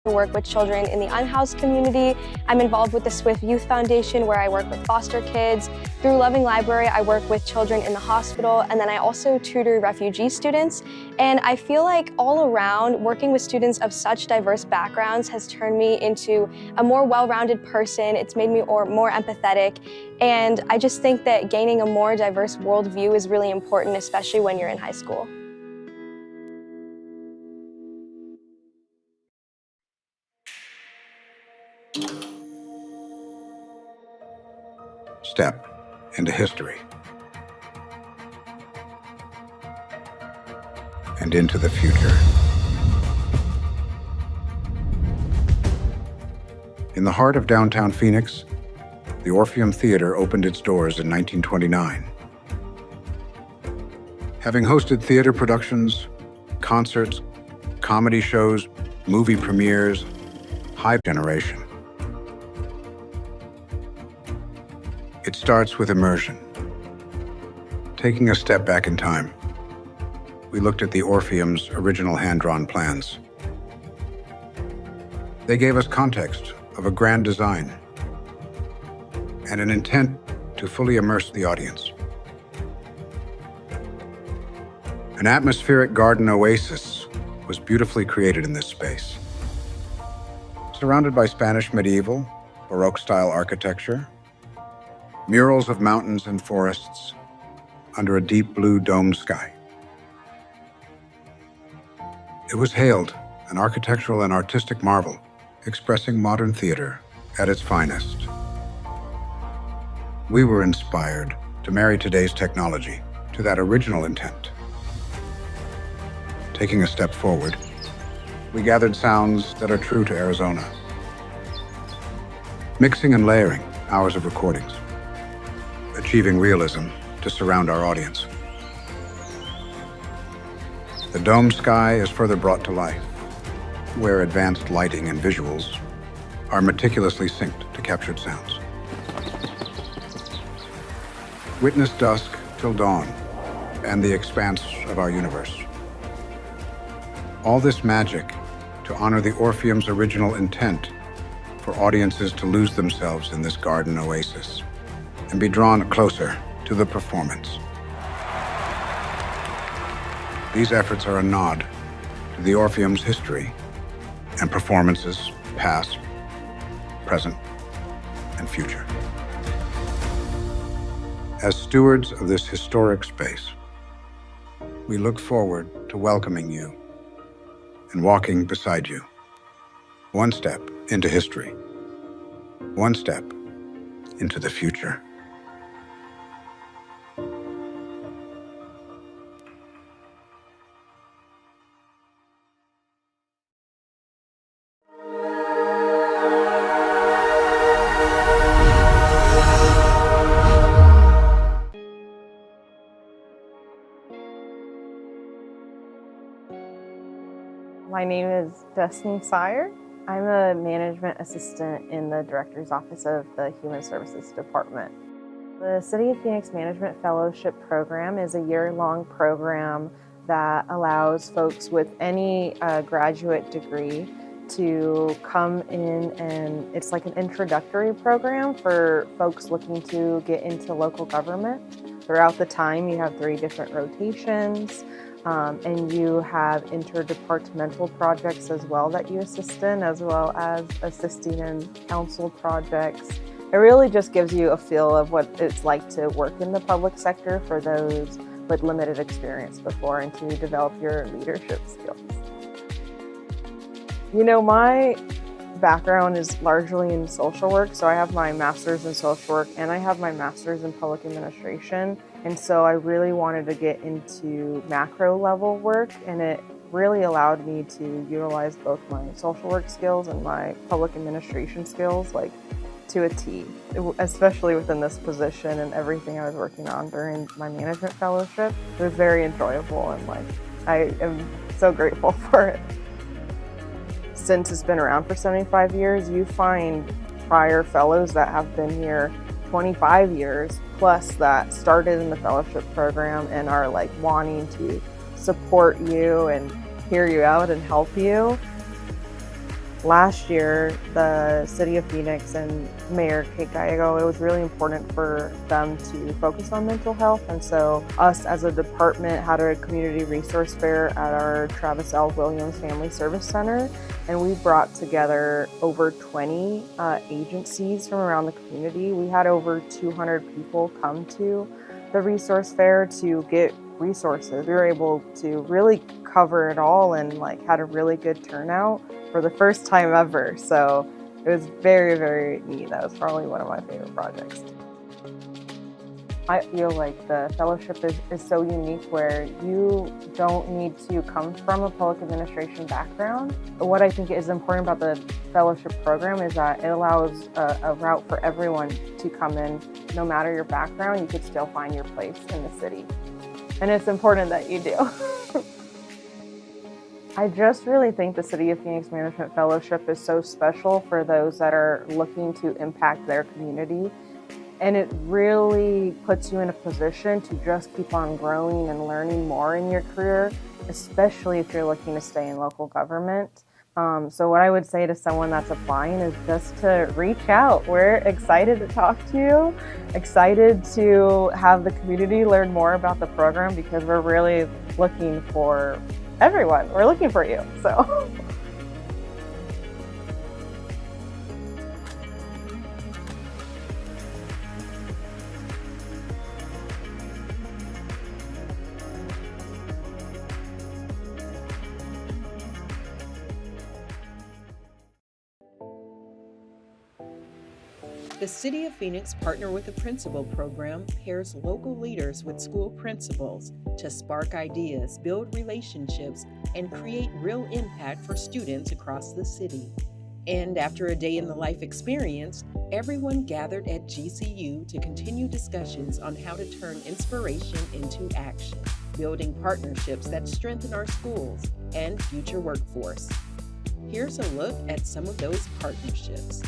to work with children in the unhoused community. I'm involved with the Swift Youth Foundation, where I work with foster kids. Through Loving Library, I work with children in the hospital, and then I also tutor refugee students. And I feel like all around, working with students of such diverse backgrounds has turned me into a more well-rounded person. It's made me more empathetic. And I just think that gaining a more diverse worldview is really important, especially when you're in high school. Step into history and into the future. In the heart of downtown Phoenix, the Orpheum Theatre opened its doors in 1929. Having hosted theater productions, concerts, comedy shows, movie premieres, high generation. It starts with immersion. Taking a step back in time, we looked at the Orpheum's original hand-drawn plans. They gave us context of a grand design and an intent to fully immerse the audience. An atmospheric garden oasis was beautifully created in this space. Surrounded by Spanish medieval, Baroque-style architecture, murals of mountains and forests under a deep blue domed sky. It was hailed an architectural and artistic marvel, expressing modern theater at its finest. We were inspired to marry today's technology to that original intent. Taking a step forward, we gathered sounds that are true to Arizona, mixing and layering hours of recordings, achieving realism to surround our audience. The domed sky is further brought to life, where advanced lighting and visuals are meticulously synced to captured sounds. Witness dusk till dawn and the expanse of our universe. All this magic to honor the Orpheum's original intent for audiences to lose themselves in this garden oasis and be drawn closer to the performance. These efforts are a nod to the Orpheum's history and performances past, present, and future. As stewards of this historic space, we look forward to welcoming you and walking beside you, one step into history, one step into the future. My name is Destiny Sire. I'm a management assistant in the director's office of the Human Services Department. The City of Phoenix Management Fellowship Program is a year-long program that allows folks with any graduate degree to come in, and it's like an introductory program for folks looking to get into local government. Throughout the time, you have 3 different rotations. And you have interdepartmental projects as well that you assist in, as well as assisting in council projects. It really just gives you a feel of what it's like to work in the public sector for those with limited experience before, and to develop your leadership skills. You know, my background is largely in social work, so I have my master's in social work and I have my master's in public administration. And so I really wanted to get into macro level work, and it really allowed me to utilize both my social work skills and my public administration skills, like, to a T, especially within this position and everything I was working on during my management fellowship. It was very enjoyable, and I am so grateful for it. Since it's been around for 75 years, you find prior fellows that have been here 25 years plus that started in the fellowship program and are wanting to support you and hear you out and help you. Last year, the City of Phoenix and Mayor Kate Gallego, it was really important for them to focus on mental health. And so us as a department had a community resource fair at our Travis L. Williams Family Service Center. And we brought together over 20 agencies from around the community. We had over 200 people come to the resource fair to get resources. We were able to really cover it all and had a really good turnout for the first time ever. So it was very, very neat. That was probably one of my favorite projects. I feel like the fellowship is so unique where you don't need to come from a public administration background. What I think is important about the fellowship program is that it allows a route for everyone to come in. No matter your background, you could still find your place in the city. And it's important that you do. I just really think the City of Phoenix Management Fellowship is so special for those that are looking to impact their community. And it really puts you in a position to just keep on growing and learning more in your career, especially if you're looking to stay in local government. So what I would say to someone that's applying is just to reach out. We're excited to talk to you, excited to have the community learn more about the program because we're really looking for everyone. We're looking for you, so. The City of Phoenix Partner with the Principal program pairs local leaders with school principals to spark ideas, build relationships, and create real impact for students across the city. And after a day in the life experience, everyone gathered at GCU to continue discussions on how to turn inspiration into action, building partnerships that strengthen our schools and future workforce. Here's a look at some of those partnerships.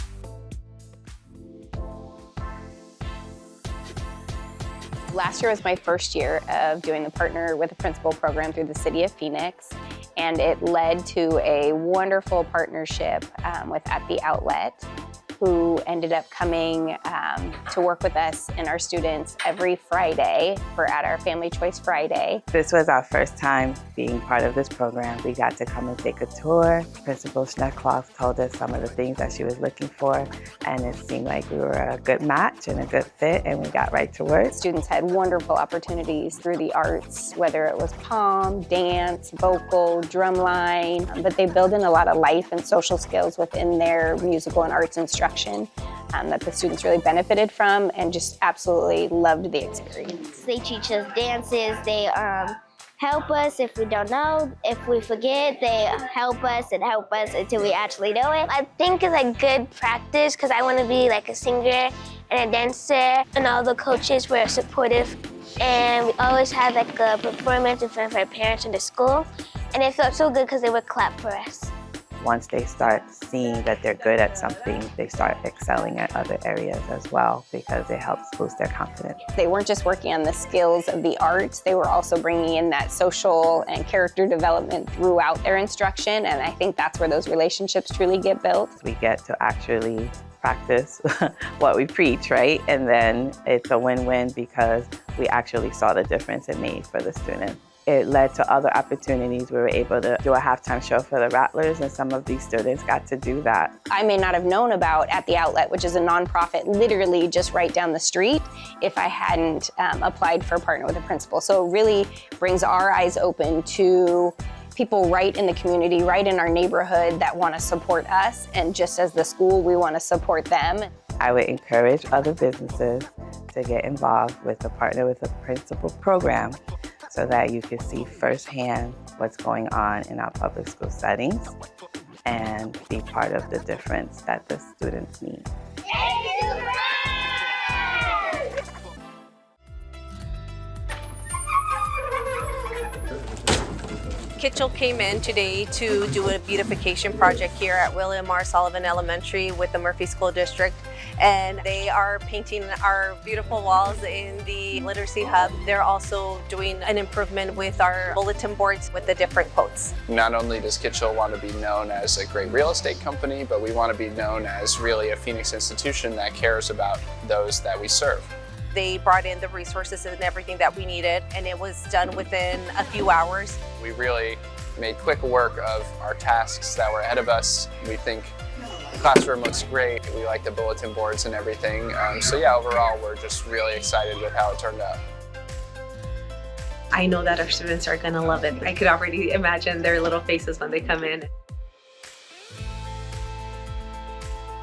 Last year was my first year of doing the Partner with the Principal program through the City of Phoenix, and it led to a wonderful partnership with At the Outlet, who ended up coming to work with us and our students every Friday for At Our Family Choice Friday. This was our first time being part of this program. We got to come and take a tour. Principal Schneckloff told us some of the things that she was looking for, and it seemed like we were a good match and a good fit, and we got right to work. Students had wonderful opportunities through the arts, whether it was pom, dance, vocal, drumline, but they build in a lot of life and social skills within their musical and arts instruction that the students really benefited from and just absolutely loved the experience. They teach us dances, they help us if we don't know, if we forget, they help us until we actually know it. I think it's a good practice because I want to be like a singer and a dancer, and all the coaches were supportive, and we always had like a performance in front of our parents in the school, and it felt so good because they would clap for us. Once they start seeing that they're good at something, they start excelling at other areas as well because it helps boost their confidence. They weren't just working on the skills of the arts, they were also bringing in that social and character development throughout their instruction, and I think that's where those relationships truly get built. We get to actually practice what we preach, right? And then it's a win-win because we actually saw the difference it made for the students. It led to other opportunities. We were able to do a halftime show for the Rattlers, and some of these students got to do that. I may not have known about At the Outlet, which is a nonprofit literally just right down the street, if I hadn't applied for Partner with a Principal. So it really brings our eyes open to people right in the community, right in our neighborhood that want to support us, and just as the school, we want to support them. I would encourage other businesses to get involved with the Partner with a Principal program so that you can see firsthand what's going on in our public school settings and be part of the difference that the students need. Kitchell came in today to do a beautification project here at William R. Sullivan Elementary with the Murphy School District. and they are painting our beautiful walls in the literacy hub. They're also doing an improvement with our bulletin boards with the different quotes. Not only does Kitchell want to be known as a great real estate company, but we want to be known as really a Phoenix institution that cares about those that we serve. They brought in the resources and everything that we needed, and it was done within a few hours. We really made quick work of our tasks that were ahead of us. We think the classroom looks great. We like the bulletin boards and everything. So yeah, overall, we're just really excited with how it turned out. I know that our students are going to love it. I could already imagine their little faces when they come in.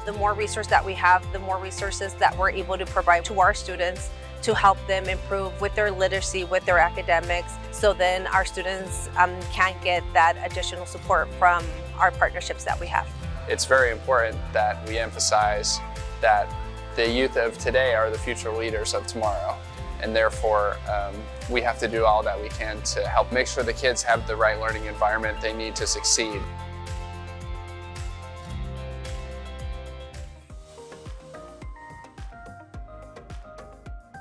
The more resources that we have, the more resources that we're able to provide to our students to help them improve with their literacy, with their academics, so then our students can get that additional support from our partnerships that we have. It's very important that we emphasize that the youth of today are the future leaders of tomorrow, and therefore we have to do all that we can to help make sure the kids have the right learning environment they need to succeed.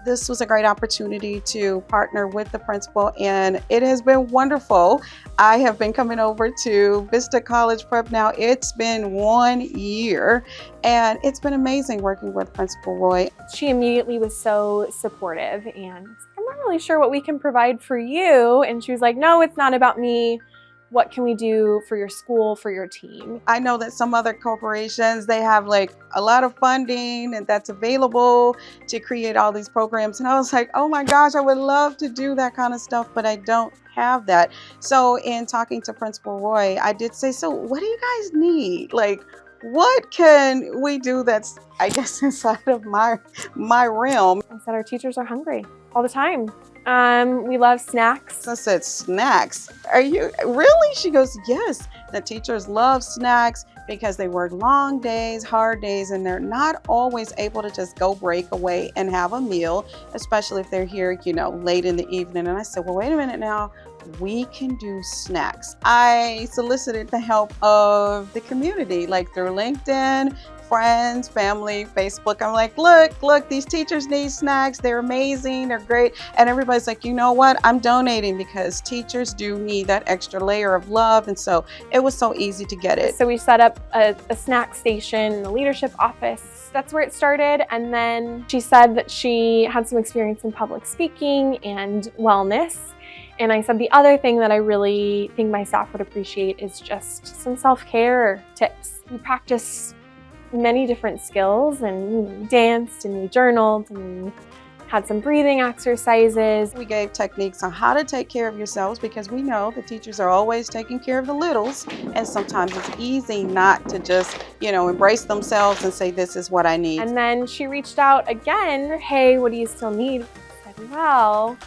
This was a great opportunity to partner with the principal, and it has been wonderful. I have been coming over to Vista College Prep now. It's been 1 year, and it's been amazing working with Principal Roy. She immediately was so supportive, and I'm not really sure what we can provide for you. And she was like, no, it's not about me. What can we do for your school, for your team? I know that some other corporations, they have like a lot of funding and that's available to create all these programs. And I was like, oh my gosh, I would love to do that kind of stuff, but I don't have that. So in talking to Principal Roy, I did say, so what do you guys need? Like, what can we do that's, I guess, inside of my realm? I said our teachers are hungry all the time. We love snacks. I said, snacks? Are you really? She goes, yes. The teachers love snacks because they work long days, hard days, and they're not always able to just go break away and have a meal, especially if they're here, you know, late in the evening. And I said, well, wait a minute now. We can do snacks. I solicited the help of the community, like through LinkedIn, friends, family, Facebook. I'm like, look, these teachers need snacks. They're amazing. They're great. And everybody's like, you know what? I'm donating because teachers do need that extra layer of love. And so it was so easy to get it. So we set up a snack station in the leadership office. That's where it started. And then she said that she had some experience in public speaking and wellness. And I said the other thing that I really think my staff would appreciate is just some self-care tips. We practice many different skills, and we danced and we journaled and we had some breathing exercises. We gave techniques on how to take care of yourselves because we know the teachers are always taking care of the littles, and sometimes it's easy not to just, you know, embrace themselves and say, this is what I need. And then she reached out again, hey, what do you still need? I said, well,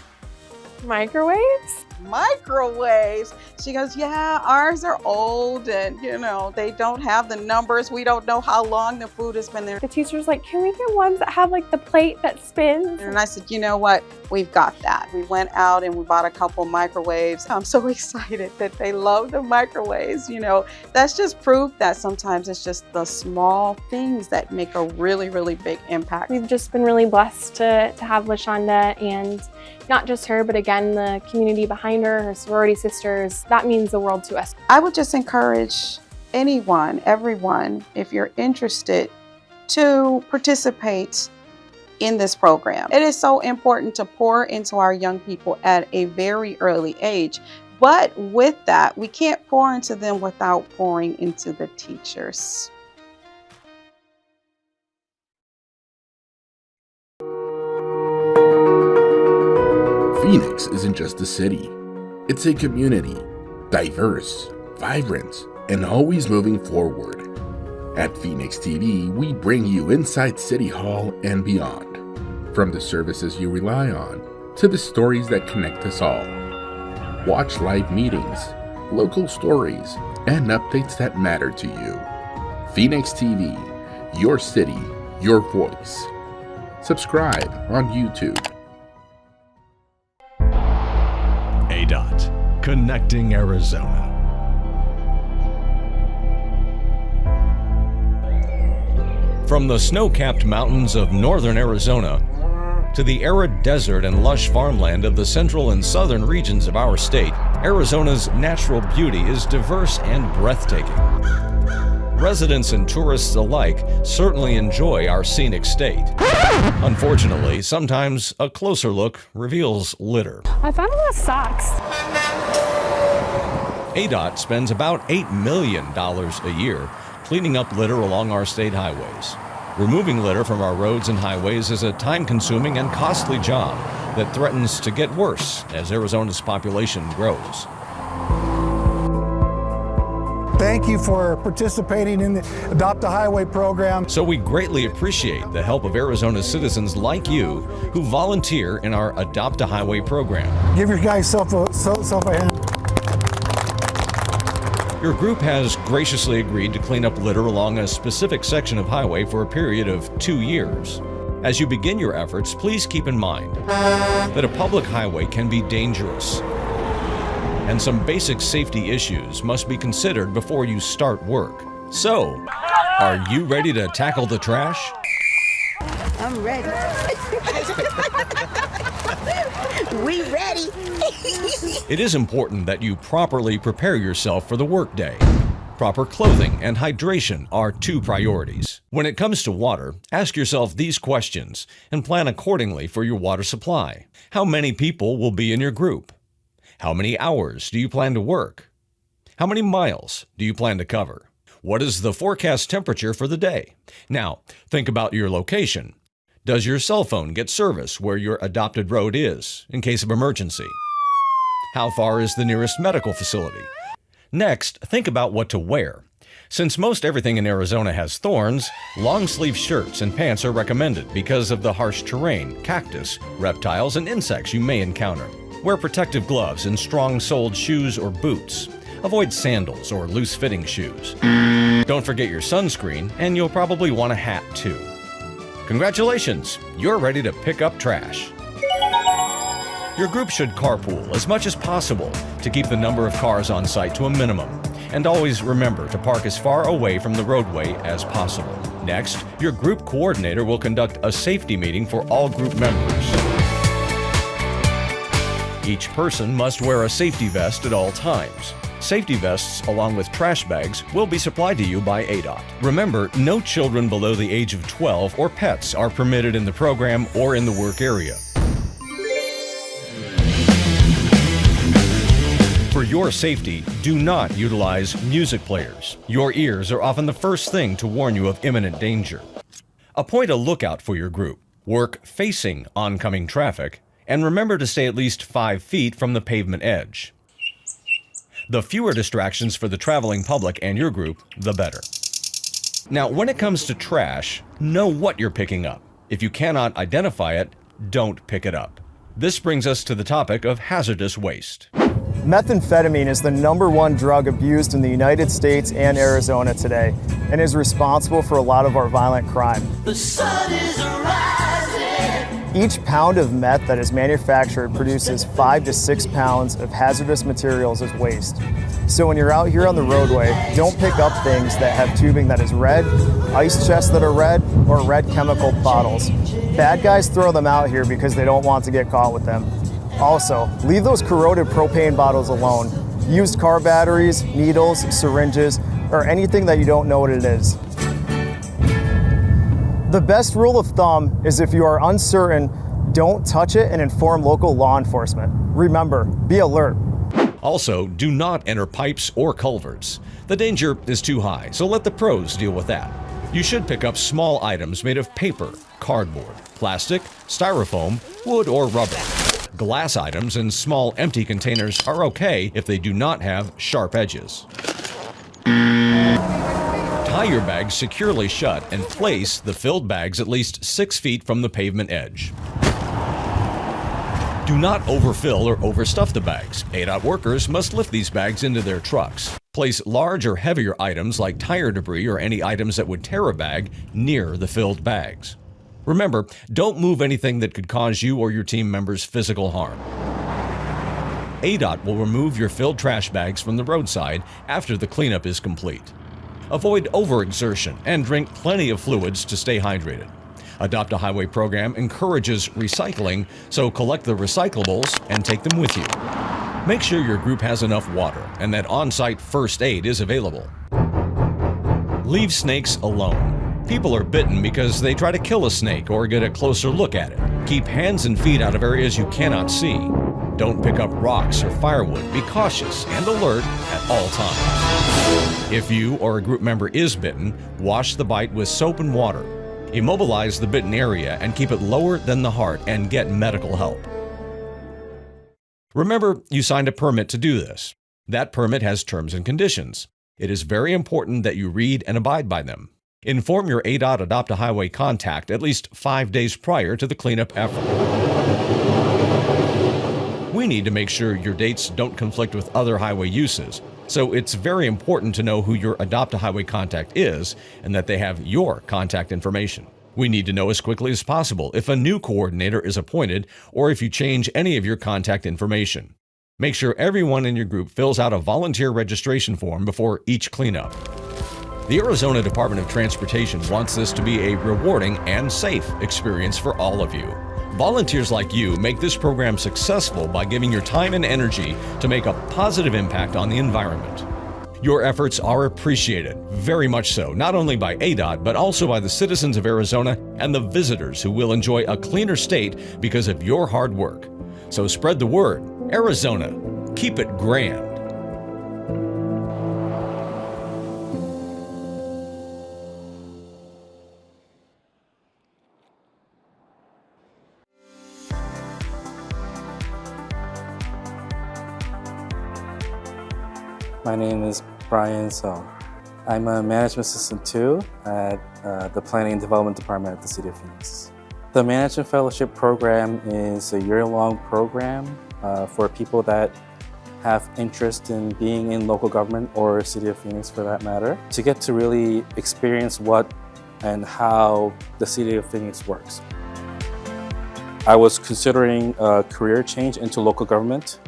microwaves? Microwaves? She goes, yeah, ours are old and, you know, they don't have the numbers. We don't know how long the food has been there. The teacher's like, can we get ones that have like the plate that spins? And I said, you know what? We've got that. We went out and we bought a couple microwaves. I'm so excited that they love the microwaves. You know, that's just proof that sometimes it's just the small things that make a really, really big impact. We've just been really blessed to have LaShonda, and not just her, but again, the community behind her sorority sisters. That means the world to us. I would just encourage anyone, everyone, if you're interested, to participate in this program. It is so important to pour into our young people at a very early age. But with that, we can't pour into them without pouring into the teachers. Phoenix isn't just a city. It's a community, diverse, vibrant, and always moving forward. At Phoenix TV, we bring you inside City Hall and beyond. From the services you rely on, to the stories that connect us all. Watch live meetings, local stories, and updates that matter to you. Phoenix TV, your city, your voice. Subscribe on YouTube. ADOT, connecting Arizona. From the snow-capped mountains of northern Arizona to the arid desert and lush farmland of the central and southern regions of our state, Arizona's natural beauty is diverse and breathtaking. Residents and tourists alike certainly enjoy our scenic state. Unfortunately, sometimes a closer look reveals litter. I found a lot of socks. ADOT spends about $8 million a year cleaning up litter along our state highways. Removing litter from our roads and highways is a time-consuming and costly job that threatens to get worse as Arizona's population grows. Thank you for participating in the Adopt a Highway program. So we greatly appreciate the help of Arizona's citizens like you who volunteer in our Adopt a Highway program. Give your guys self a hand. Your group has graciously agreed to clean up litter along a specific section of highway for a period of 2 years. As you begin your efforts, please keep in mind that a public highway can be dangerous, and some basic safety issues must be considered before you start work. So, are you ready to tackle the trash? I'm ready. We ready. It is important that you properly prepare yourself for the workday. Proper clothing and hydration are 2 priorities. When it comes to water, ask yourself these questions and plan accordingly for your water supply. How many people will be in your group? How many hours do you plan to work? How many miles do you plan to cover? What is the forecast temperature for the day? Now, think about your location. Does your cell phone get service where your adopted road is in case of emergency? How far is the nearest medical facility? Next, think about what to wear. Since most everything in Arizona has thorns, long-sleeve shirts and pants are recommended because of the harsh terrain, cactus, reptiles, and insects you may encounter. Wear protective gloves and strong-soled shoes or boots. Avoid sandals or loose-fitting shoes. Don't forget your sunscreen, and you'll probably want a hat too. Congratulations, you're ready to pick up trash. Your group should carpool as much as possible to keep the number of cars on site to a minimum. And always remember to park as far away from the roadway as possible. Next, your group coordinator will conduct a safety meeting for all group members. Each person must wear a safety vest at all times. Safety vests, along with trash bags, will be supplied to you by ADOT. Remember, no children below the age of 12 or pets are permitted in the program or in the work area. For your safety, do not utilize music players. Your ears are often the first thing to warn you of imminent danger. Appoint a lookout for your group. Work facing oncoming traffic, and remember to stay at least 5 feet from the pavement edge. The fewer distractions for the traveling public and your group, the better. Now, when it comes to trash, know what you're picking up. If you cannot identify it, don't pick it up. This brings us to the topic of hazardous waste. Methamphetamine is the #1 drug abused in the United States and Arizona today, and is responsible for a lot of our violent crime. The sun is rising. Each pound of meth that is manufactured produces 5 to 6 pounds of hazardous materials as waste. So when you're out here on the roadway, don't pick up things that have tubing that is red, ice chests that are red, or red chemical bottles. Bad guys throw them out here because they don't want to get caught with them. Also, leave those corroded propane bottles alone. Used car batteries, needles, syringes, or anything that you don't know what it is. The best rule of thumb is if you are uncertain, don't touch it and inform local law enforcement. Remember, be alert. Also, do not enter pipes or culverts. The danger is too high, so let the pros deal with that. You should pick up small items made of paper, cardboard, plastic, styrofoam, wood, or rubber. Glass items and small empty containers are okay if they do not have sharp edges. Tie your bags securely shut and place the filled bags at least 6 feet from the pavement edge. Do not overfill or overstuff the bags. ADOT workers must lift these bags into their trucks. Place large or heavier items like tire debris or any items that would tear a bag near the filled bags. Remember, don't move anything that could cause you or your team members physical harm. ADOT will remove your filled trash bags from the roadside after the cleanup is complete. Avoid overexertion and drink plenty of fluids to stay hydrated. Adopt a Highway program encourages recycling, so collect the recyclables and take them with you. Make sure your group has enough water and that on-site first aid is available. Leave snakes alone. People are bitten because they try to kill a snake or get a closer look at it. Keep hands and feet out of areas you cannot see. Don't pick up rocks or firewood. Be cautious and alert at all times. If you or a group member is bitten, wash the bite with soap and water. Immobilize the bitten area and keep it lower than the heart and get medical help. Remember, you signed a permit to do this. That permit has terms and conditions. It is very important that you read and abide by them. Inform your ADOT Adopt a Highway contact at least 5 days prior to the cleanup effort. We need to make sure your dates don't conflict with other highway uses, so it's very important to know who your Adopt a Highway contact is and that they have your contact information. We need to know as quickly as possible if a new coordinator is appointed or if you change any of your contact information. Make sure everyone in your group fills out a volunteer registration form before each cleanup. The Arizona Department of Transportation wants this to be a rewarding and safe experience for all of you. Volunteers like you make this program successful by giving your time and energy to make a positive impact on the environment. Your efforts are appreciated, very much so, not only by ADOT, but also by the citizens of Arizona and the visitors who will enjoy a cleaner state because of your hard work. So spread the word. Arizona, keep it grand. My name is Brian So. I'm a management assistant too at the Planning and Development Department at the City of Phoenix. The Management Fellowship Program is a year-long program for people that have interest in being in local government or City of Phoenix for that matter, to get to really experience what and how the City of Phoenix works. I was considering a career change into local government,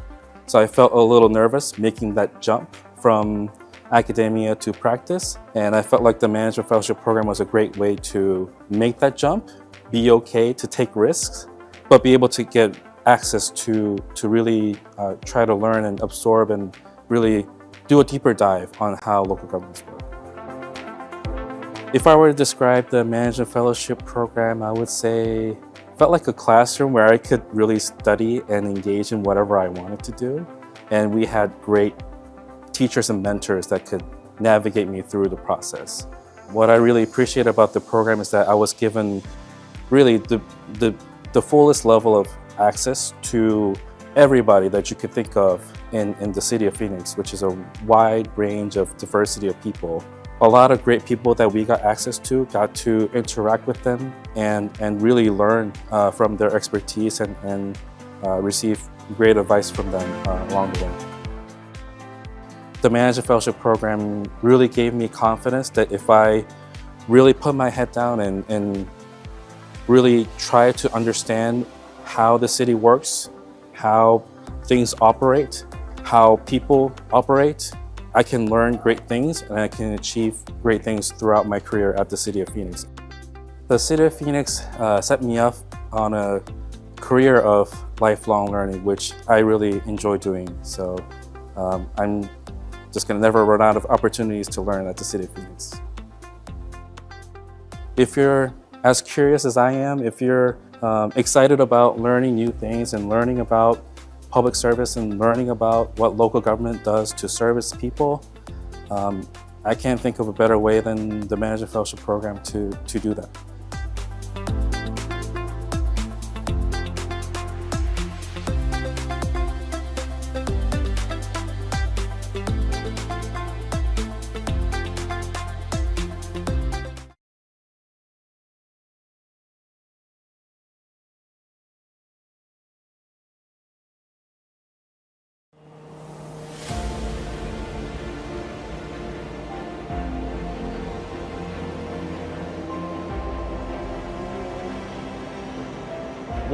so I felt a little nervous making that jump from academia to practice, and I felt like the Management Fellowship Program was a great way to make that jump, be okay to take risks, but be able to get access to really try to learn and absorb and really do a deeper dive on how local governments work. If I were to describe the Management Fellowship Program, I would say it felt like a classroom where I could really study and engage in whatever I wanted to do. And we had great teachers and mentors that could navigate me through the process. What I really appreciate about the program is that I was given really the fullest level of access to everybody that you could think of in the City of Phoenix, which is a wide range of diversity of people. A lot of great people that we got access to, got to interact with them and really learn from their expertise and receive great advice from them along the way. The Management Fellowship Program really gave me confidence that if I really put my head down and really try to understand how the city works, how things operate, how people operate, I can learn great things and I can achieve great things throughout my career at the City of Phoenix. The City of Phoenix set me up on a career of lifelong learning, which I really enjoy doing. So I'm just going to never run out of opportunities to learn at the City of Phoenix. If you're as curious as I am, if you're excited about learning new things and learning about public service and learning about what local government does to serve its people, I can't think of a better way than the Management Fellowship Program to do that.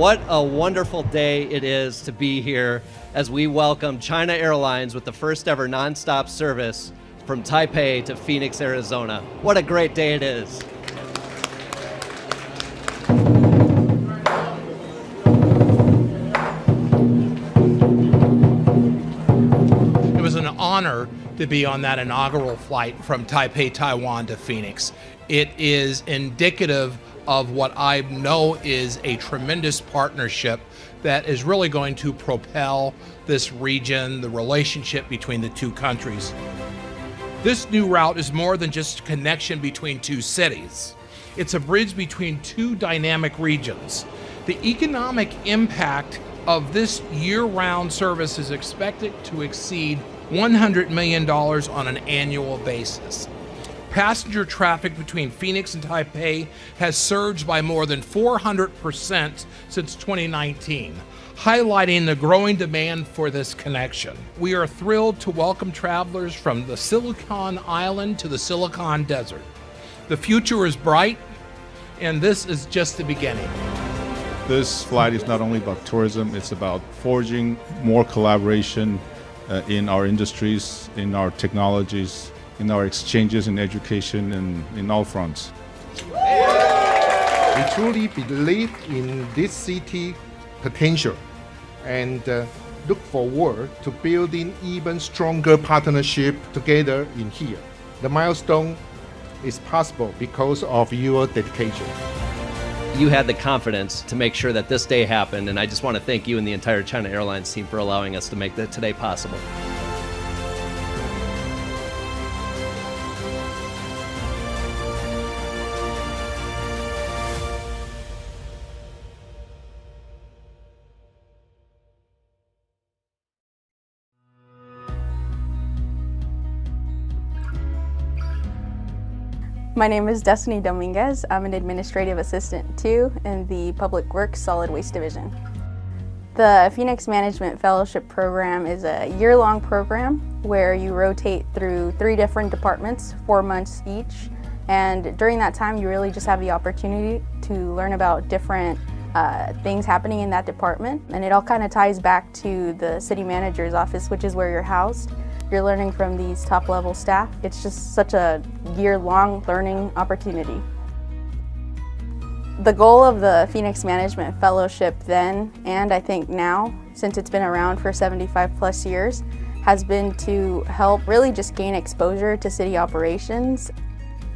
What a wonderful day it is to be here as we welcome China Airlines with the first ever nonstop service from Taipei to Phoenix, Arizona. What a great day it is. It was an honor to be on that inaugural flight from Taipei, Taiwan to Phoenix. It is indicative of what I know is a tremendous partnership that is really going to propel this region, the relationship between the two countries. This new route is more than just a connection between two cities. It's a bridge between two dynamic regions. The economic impact of this year-round service is expected to exceed $100 million on an annual basis. Passenger traffic between Phoenix and Taipei has surged by more than 400% since 2019, highlighting the growing demand for this connection. We are thrilled to welcome travelers from the Silicon Island to the Silicon Desert. The future is bright, and this is just the beginning. This flight is not only about tourism, it's about forging more collaboration in our industries, in our technologies, in our exchanges in education, and in all fronts. We truly believe in this city potential and look forward to building even stronger partnership together in here. The milestone is possible because of your dedication. You had the confidence to make sure that this day happened, and I just want to thank you and the entire China Airlines team for allowing us to make that today possible. My name is Destiny Dominguez. I'm an administrative assistant too in the Public Works Solid Waste Division. The Phoenix Management Fellowship Program is a year-long program where you rotate through 3 different departments, 4 months each. And during that time, you really just have the opportunity to learn about different things happening in that department. And it all kind of ties back to the city manager's office, which is where you're housed. You're learning from these top-level staff. It's just such a year-long learning opportunity. The goal of the Phoenix Management Fellowship then, and I think now, since it's been around for 75 plus years, has been to help really just gain exposure to city operations.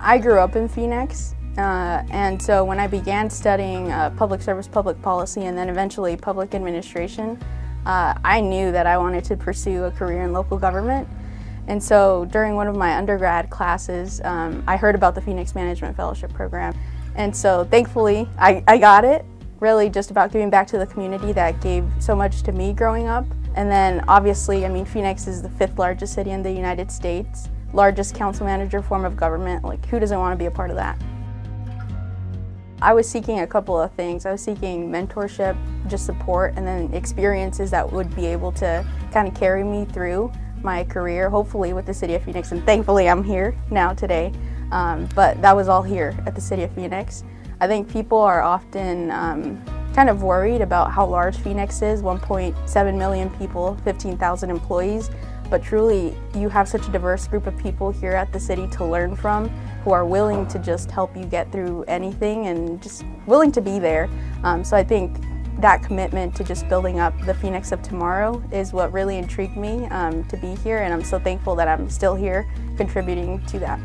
I grew up in Phoenix, and so when I began studying public service, public policy, and then eventually public administration, I knew that I wanted to pursue a career in local government. And so during one of my undergrad classes, I heard about the Phoenix Management Fellowship Program. And so thankfully, I got it, really just about giving back to the community that gave so much to me growing up. And then obviously, I mean, Phoenix is the 5th largest city in the United States, largest council manager form of government. Like, who doesn't want to be a part of that? I was seeking a couple of things. I was seeking mentorship, just support, and then experiences that would be able to kind of carry me through my career, hopefully with the City of Phoenix, and thankfully I'm here now today. But that was all here at the City of Phoenix. I think people are often kind of worried about how large Phoenix is, 1.7 million people, 15,000 employees, but truly you have such a diverse group of people here at the city to learn from, who are willing to just help you get through anything and just willing to be there. So I think that commitment to just building up the Phoenix of tomorrow is what really intrigued me to be here, and I'm so thankful that I'm still here contributing to that.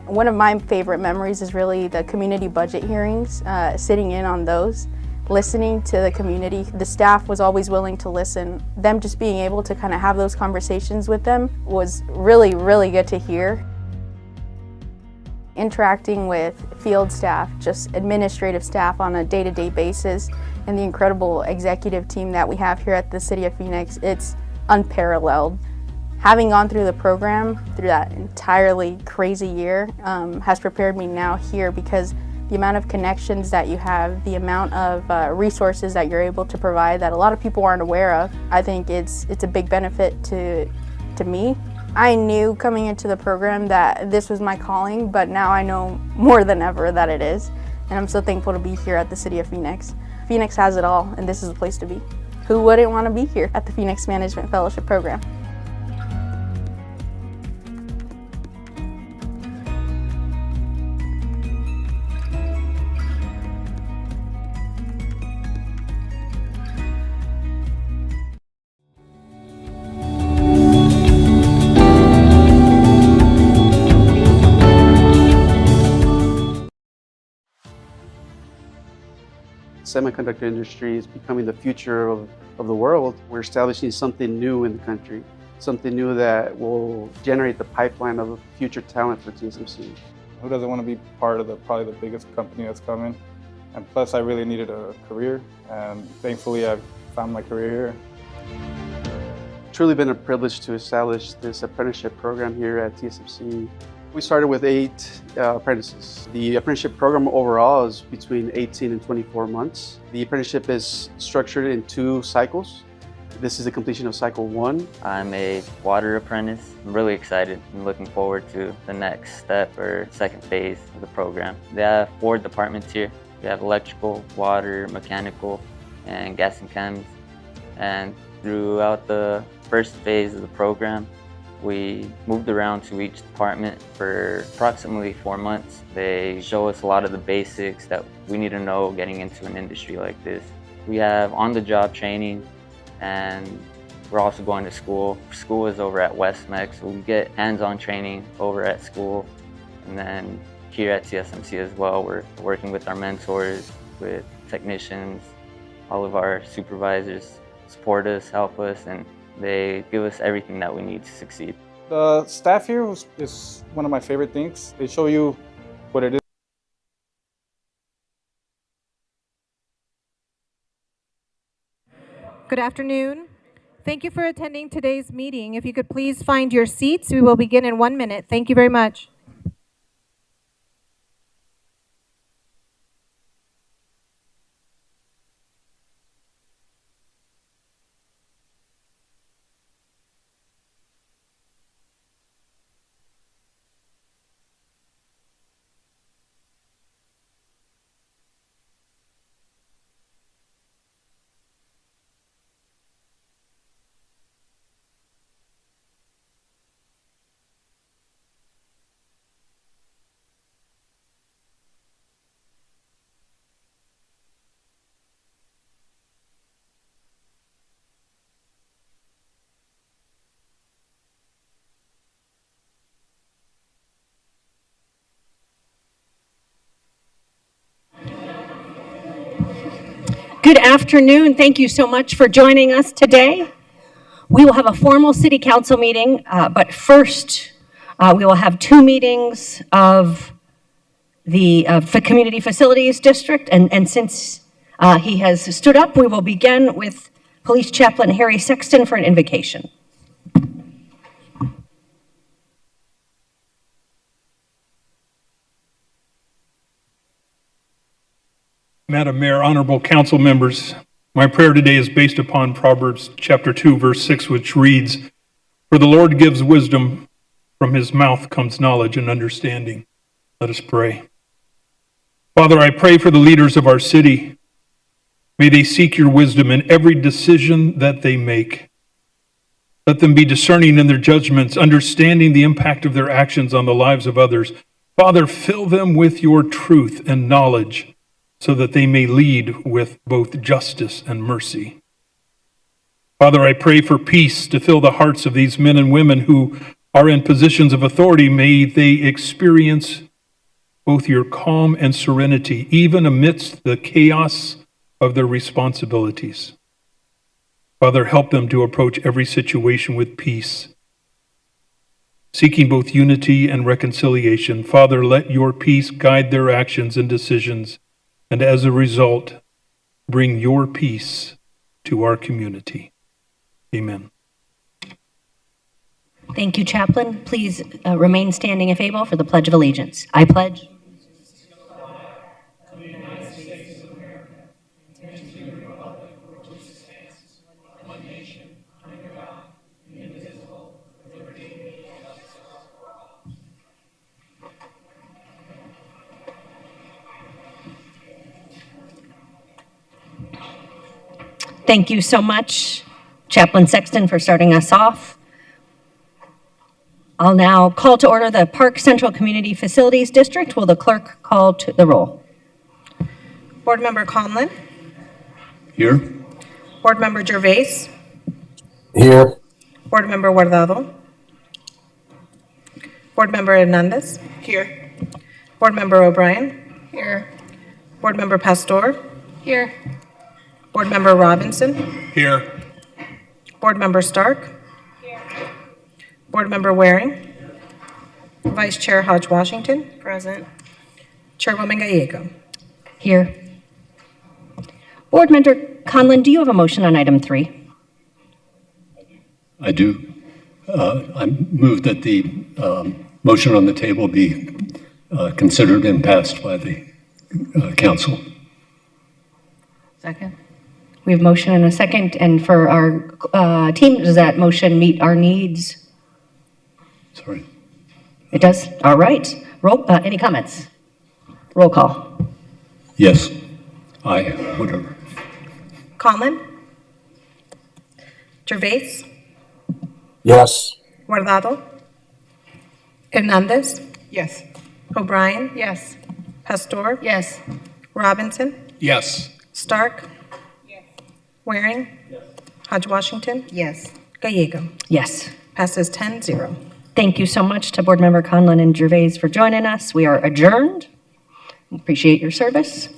One of my favorite memories is really the community budget hearings, sitting in on those, listening to the community. The staff was always willing to listen. Them just being able to kind of have those conversations with them was really, really good to hear. Interacting with field staff, just administrative staff on a day-to-day basis, and the incredible executive team that we have here at the City of Phoenix, it's unparalleled. Having gone through the program, through that entirely crazy year, has prepared me now here, because the amount of connections that you have, the amount of resources that you're able to provide that a lot of people aren't aware of, I think it's a big benefit to me. I knew coming into the program that this was my calling, but now I know more than ever that it is. And I'm so thankful to be here at the City of Phoenix. Phoenix has it all, and this is the place to be. Who wouldn't want to be here at the Phoenix Management Fellowship Program? semiconductor industry is becoming the future of the world. We're establishing something new in the country, something new that will generate the pipeline of future talent for TSMC. Who doesn't want to be part of probably the biggest company that's coming? And plus, I really needed a career, and thankfully, I've found my career here. Truly been a privilege to establish this apprenticeship program here at TSMC. We started with 8 apprentices. The apprenticeship program overall is between 18 and 24 months. The apprenticeship is structured in 2 cycles. This is the completion of cycle 1. I'm a water apprentice. I'm really excited. I'm looking forward to the next step or second phase of the program. They have 4 departments here. We have electrical, water, mechanical, and gas and chems. And throughout the first phase of the program, we moved around to each department for approximately 4 months. They show us a lot of the basics that we need to know getting into an industry like this. We have on-the-job training, and we're also going to school. School is over at West Mex, so we get hands-on training over at school. And then here at TSMC as well, we're working with our mentors, with technicians. All of our supervisors support us, help us, and they give us everything that we need to succeed. The staff here is one of my favorite things. They show you what it is. Good afternoon. Thank you for attending today's meeting. If you could please find your seats, we will begin in 1 minute. Thank you very much. Good afternoon. Thank you so much for joining us today. We will have a formal city council meeting, but first we will have 2 meetings of the Community Facilities District. And since he has stood up, we will begin with Police Chaplain Harry Sexton for an invocation. Madam Mayor, honorable council members, my prayer today is based upon Proverbs chapter 2, verse 6, which reads, "For the Lord gives wisdom, from his mouth comes knowledge and understanding." Let us pray. Father, I pray for the leaders of our city. May they seek your wisdom in every decision that they make. Let them be discerning in their judgments, understanding the impact of their actions on the lives of others. Father, fill them with your truth and knowledge, so that they may lead with both justice and mercy. Father, I pray for peace to fill the hearts of these men and women who are in positions of authority. May they experience both your calm and serenity, even amidst the chaos of their responsibilities. Father, help them to approach every situation with peace, seeking both unity and reconciliation. Father, let your peace guide their actions and decisions, and as a result, bring your peace to our community. Amen. Thank you, Chaplain. Please remain standing if able for the Pledge of Allegiance. I pledge. Thank you so much, Chaplain Sexton, for starting us off. I'll now call to order the Park Central Community Facilities District. Will the clerk call to the roll? Board Member Conlon. Here. Board Member Gervais. Here. Board Member Guardado. Board Member Hernandez. Here. Board Member O'Brien. Here. Board Member Pastor. Here. Board Member Robinson. Here. Board Member Stark. Here. Board Member Waring. Vice Chair Hodge Washington. Present. Chairwoman Gallego. Here. Board Member Conlon, do you have a motion on item 3? I do. I move that the motion on the table be considered and passed by the council. Second. We have motion and a second, and for our team, does that motion meet our needs? Sorry. It does? All right. Any comments? Roll call. Yes. Aye. Whatever. Conlon. Gervais. Yes. Guardado. Hernandez. Yes. O'Brien. Yes. Pastor. Yes. Robinson. Yes. Stark. Yes. Waring. Yes. Hodge Washington. Yes. Gallego. Yes. Passes 10-0. Thank you so much to Board Member Conlon and Gervais for joining us. We are adjourned. Appreciate your service.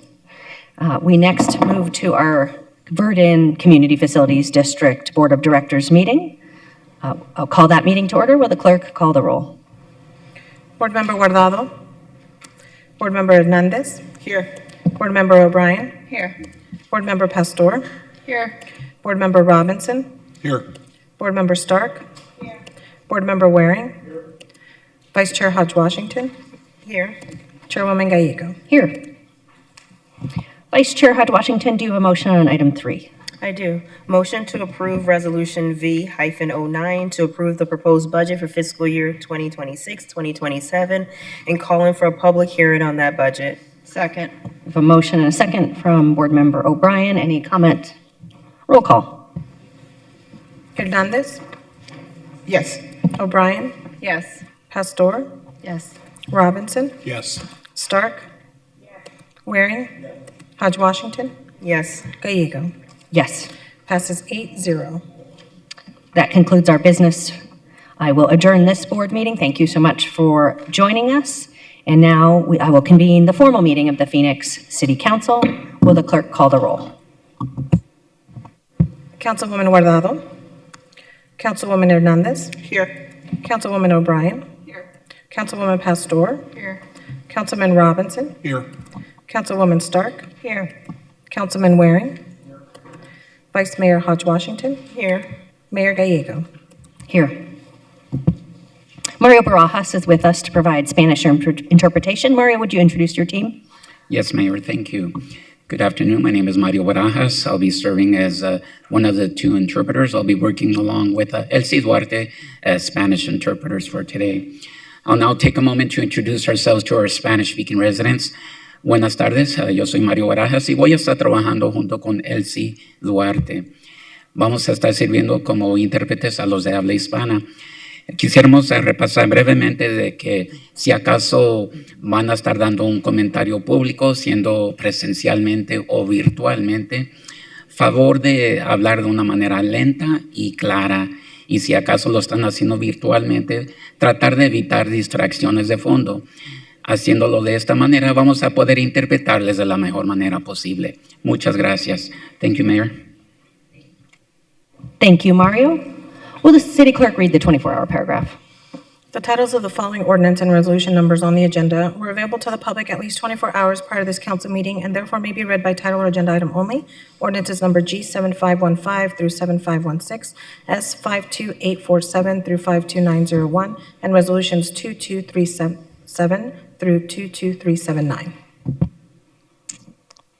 We next move to our Verdin Community Facilities District Board of Directors meeting. I'll call that meeting to order. Will the clerk call the roll? Board Member Guardado. Board Member Hernandez. Here. Board Member O'Brien. Here. Board Member Pastor. Here. Board Member Robinson. Here. Board Member Stark. Here. Board Member Waring. Here. Vice Chair Hodge Washington. Here. Chairwoman Gallego. Here. Vice Chair Hodge Washington, do you have a motion on item 3? I do. Motion to approve Resolution V-09 to approve the proposed budget for fiscal year 2026-2027 and calling for a public hearing on that budget. Second. We have a motion and a second from Board Member O'Brien. Any comment? Roll call. Hernandez. Yes. O'Brien. Yes. Pastor. Yes. Robinson. Yes. Stark. Waring. Hodge Washington. Yes. Gallego. Yes. Passes 8-0. That concludes our business. I will adjourn this board meeting. Thank you so much for joining us. And now I will convene the formal meeting of the Phoenix City Council. Will the clerk call the roll? Councilwoman Guardado. Councilwoman Hernandez. Here. Councilwoman O'Brien. Here. Councilwoman Pastor. Here. Councilman Robinson. Here. Councilwoman Stark. Here. Councilman Waring. Vice Mayor Hodge Washington. Here. Mayor Gallego. Here. Mario Barajas is with us to provide Spanish interpretation. Mario, would you introduce your team? Yes, Mayor, thank you. Good afternoon. My name is Mario Barajas. I'll be serving as one of the 2 interpreters. I'll be working along with Elsie Duarte as Spanish interpreters for today. I'll now take a moment to introduce ourselves to our Spanish-speaking residents. Buenas tardes, yo soy Mario Barajas y voy a estar trabajando junto con Elsie Duarte. Vamos a estar sirviendo como intérpretes a los de habla hispana. Quisiéramos repasar brevemente de que si acaso van a estar dando un comentario público, siendo presencialmente o virtualmente, favor de hablar de una manera lenta y clara. Y si acaso lo están haciendo virtualmente, tratar de evitar distracciones de fondo. Haciéndolo de esta manera, vamos a poder interpretarles de la mejor manera posible. Muchas gracias. Thank you, Mayor. Thank you, Mario. Will the city clerk read the 24-hour paragraph? The titles of the following ordinance and resolution numbers on the agenda were available to the public at least 24 hours prior to this council meeting and therefore may be read by title or agenda item only. Ordinances number G7515 through 7516, S52847 through 52901, and resolutions 22377 through 22379.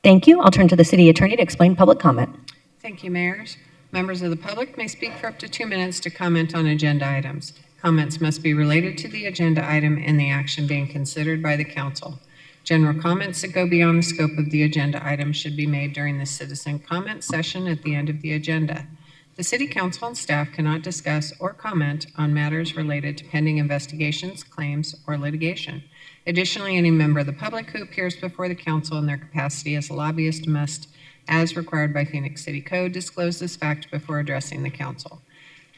Thank you. I'll turn to the city attorney to explain public comment. Thank you, mayors. Members of the public may speak for up to 2 minutes to comment on agenda items. Comments must be related to the agenda item and the action being considered by the council. General comments that go beyond the scope of the agenda item should be made during the citizen comment session at the end of the agenda. The city council and staff cannot discuss or comment on matters related to pending investigations, claims, or litigation. Additionally, any member of the public who appears before the council in their capacity as a lobbyist must, as required by Phoenix City Code, disclose this fact before addressing the council.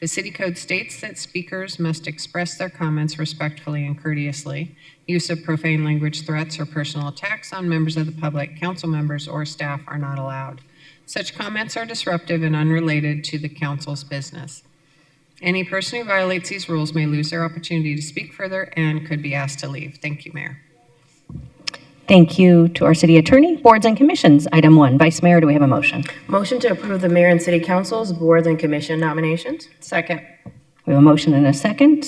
The city code states that speakers must express their comments respectfully and courteously. Use of profane language, threats, or personal attacks on members of the public, council members, or staff are not allowed. Such comments are disruptive and unrelated to the council's business. Any person who violates these rules may lose their opportunity to speak further and could be asked to leave. Thank you, Mayor. Thank you to our city attorney. Boards and commissions. Item 1. Vice Mayor, do we have a motion? Motion to approve the mayor and city council's boards and commission nominations. Second. We have a motion and a second.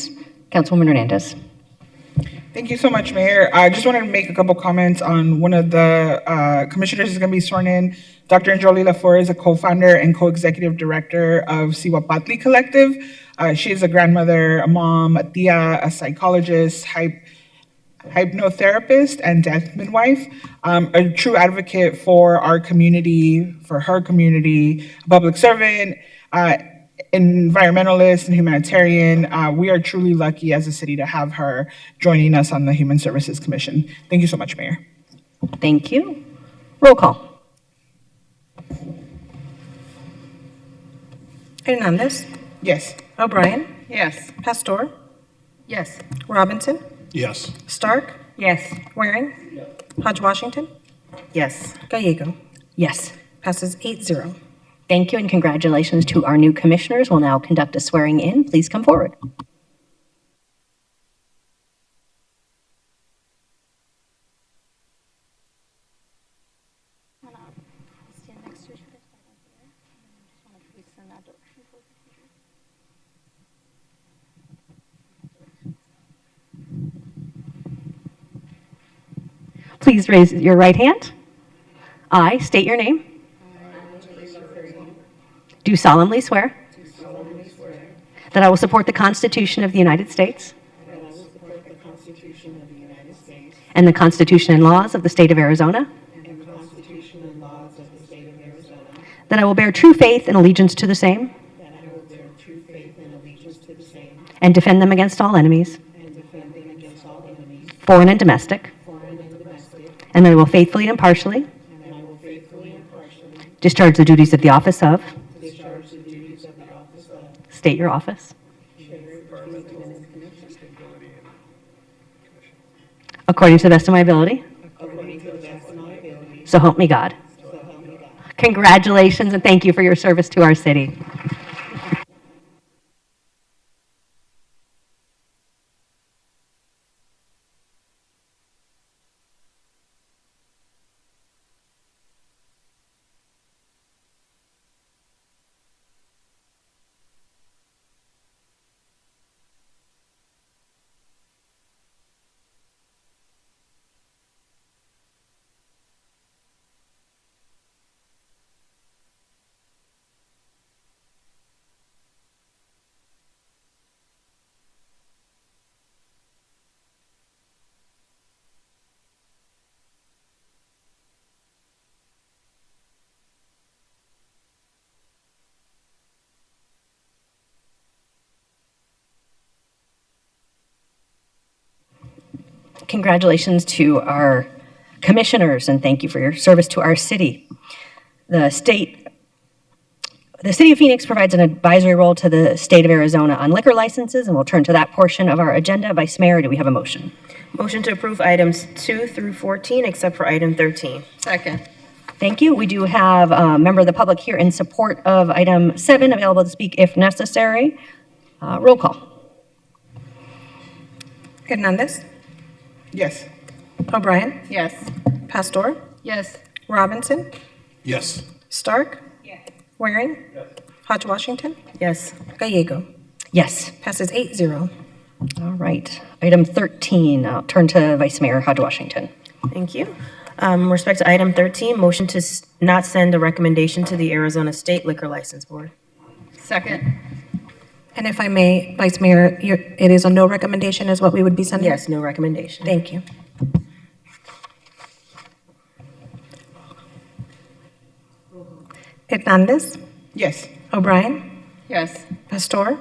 Councilwoman Hernandez. Thank you so much, Mayor. I just wanted to make a couple comments on one of the commissioners is going to be sworn in. Dr. Anjoli Lafour is a co-founder and co-executive director of Siwapatli Collective. She is a grandmother, a mom, a tia, a psychologist, hypnotherapist, and death midwife, a true advocate for our community, for her community, a public servant, environmentalist, and humanitarian. We are truly lucky as a city to have her joining us on the Human Services Commission. Thank you so much, Mayor. Thank you. Roll call. Hernandez. Yes. O'Brien. Yes. Pastor. Yes. Robinson. Yes. Stark. Yes. Waring. Hodge Washington. Yes. Gallego. Yes. Passes 8-0. Thank you and congratulations to our new commissioners. We'll now conduct a swearing in. Please come forward. Please raise your right hand. I state your name. Do solemnly swear that I will support the Constitution of the United States and the Constitution and laws of the state of Arizona, that I will bear true faith and allegiance to the same and defend them against all enemies, foreign and domestic, and that I will faithfully and impartially discharge the duties of the office of. State your office. According to the best of my ability. So help me God. Congratulations and thank you for your service to our city. Congratulations to our commissioners and thank you for your service to our city. The City of Phoenix provides an advisory role to the state of Arizona on liquor licenses, and we'll turn to that portion of our agenda. Vice Mayor, do we have a motion? Motion to approve items 2 through 14, except for item 13. Second. Thank you. We do have a member of the public here in support of item 7, available to speak if necessary. Roll call. Hernandez. Yes. O'Brien. Yes. Pastor. Yes. Robinson. Yes. Stark. Waring. Hodge Washington. Yes. Gallego. Yes. Passes 8-0. All right. Item 13, I'll turn to Vice Mayor Hodge Washington. Thank you. Respect to item 13, motion to not send a recommendation to the Arizona State Liquor License Board. Second. And if I may, Vice Mayor, it is a no recommendation is what we would be sending? Yes, no recommendation. Thank you. Hernandez. Yes. O'Brien. Yes. Pastor.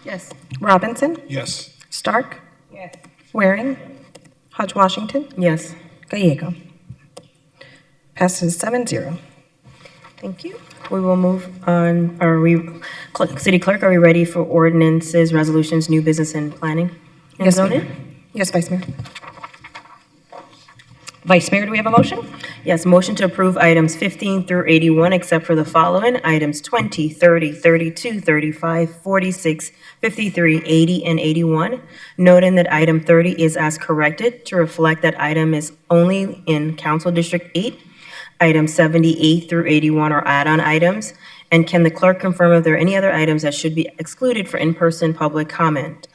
Yes. Robinson. Yes. Stark. Yes. Waring. Hodge Washington. Yes. Gallego. Passes 7-0. Thank you. We will move on. City Clerk, are we ready for ordinances, resolutions, new business and planning and Yes, zoning? Mayor. Yes, Vice Mayor. Vice Mayor, do we have a motion? Yes, motion to approve items 15 through 81, except for the following: items 20, 30, 32, 35, 46, 53, 80, and 81. Noting that item 30 is as corrected to reflect that item is only in Council District 8. Items 78 through 81 are add-on items. And can the clerk confirm if there are any other items that should be excluded for in-person public comment?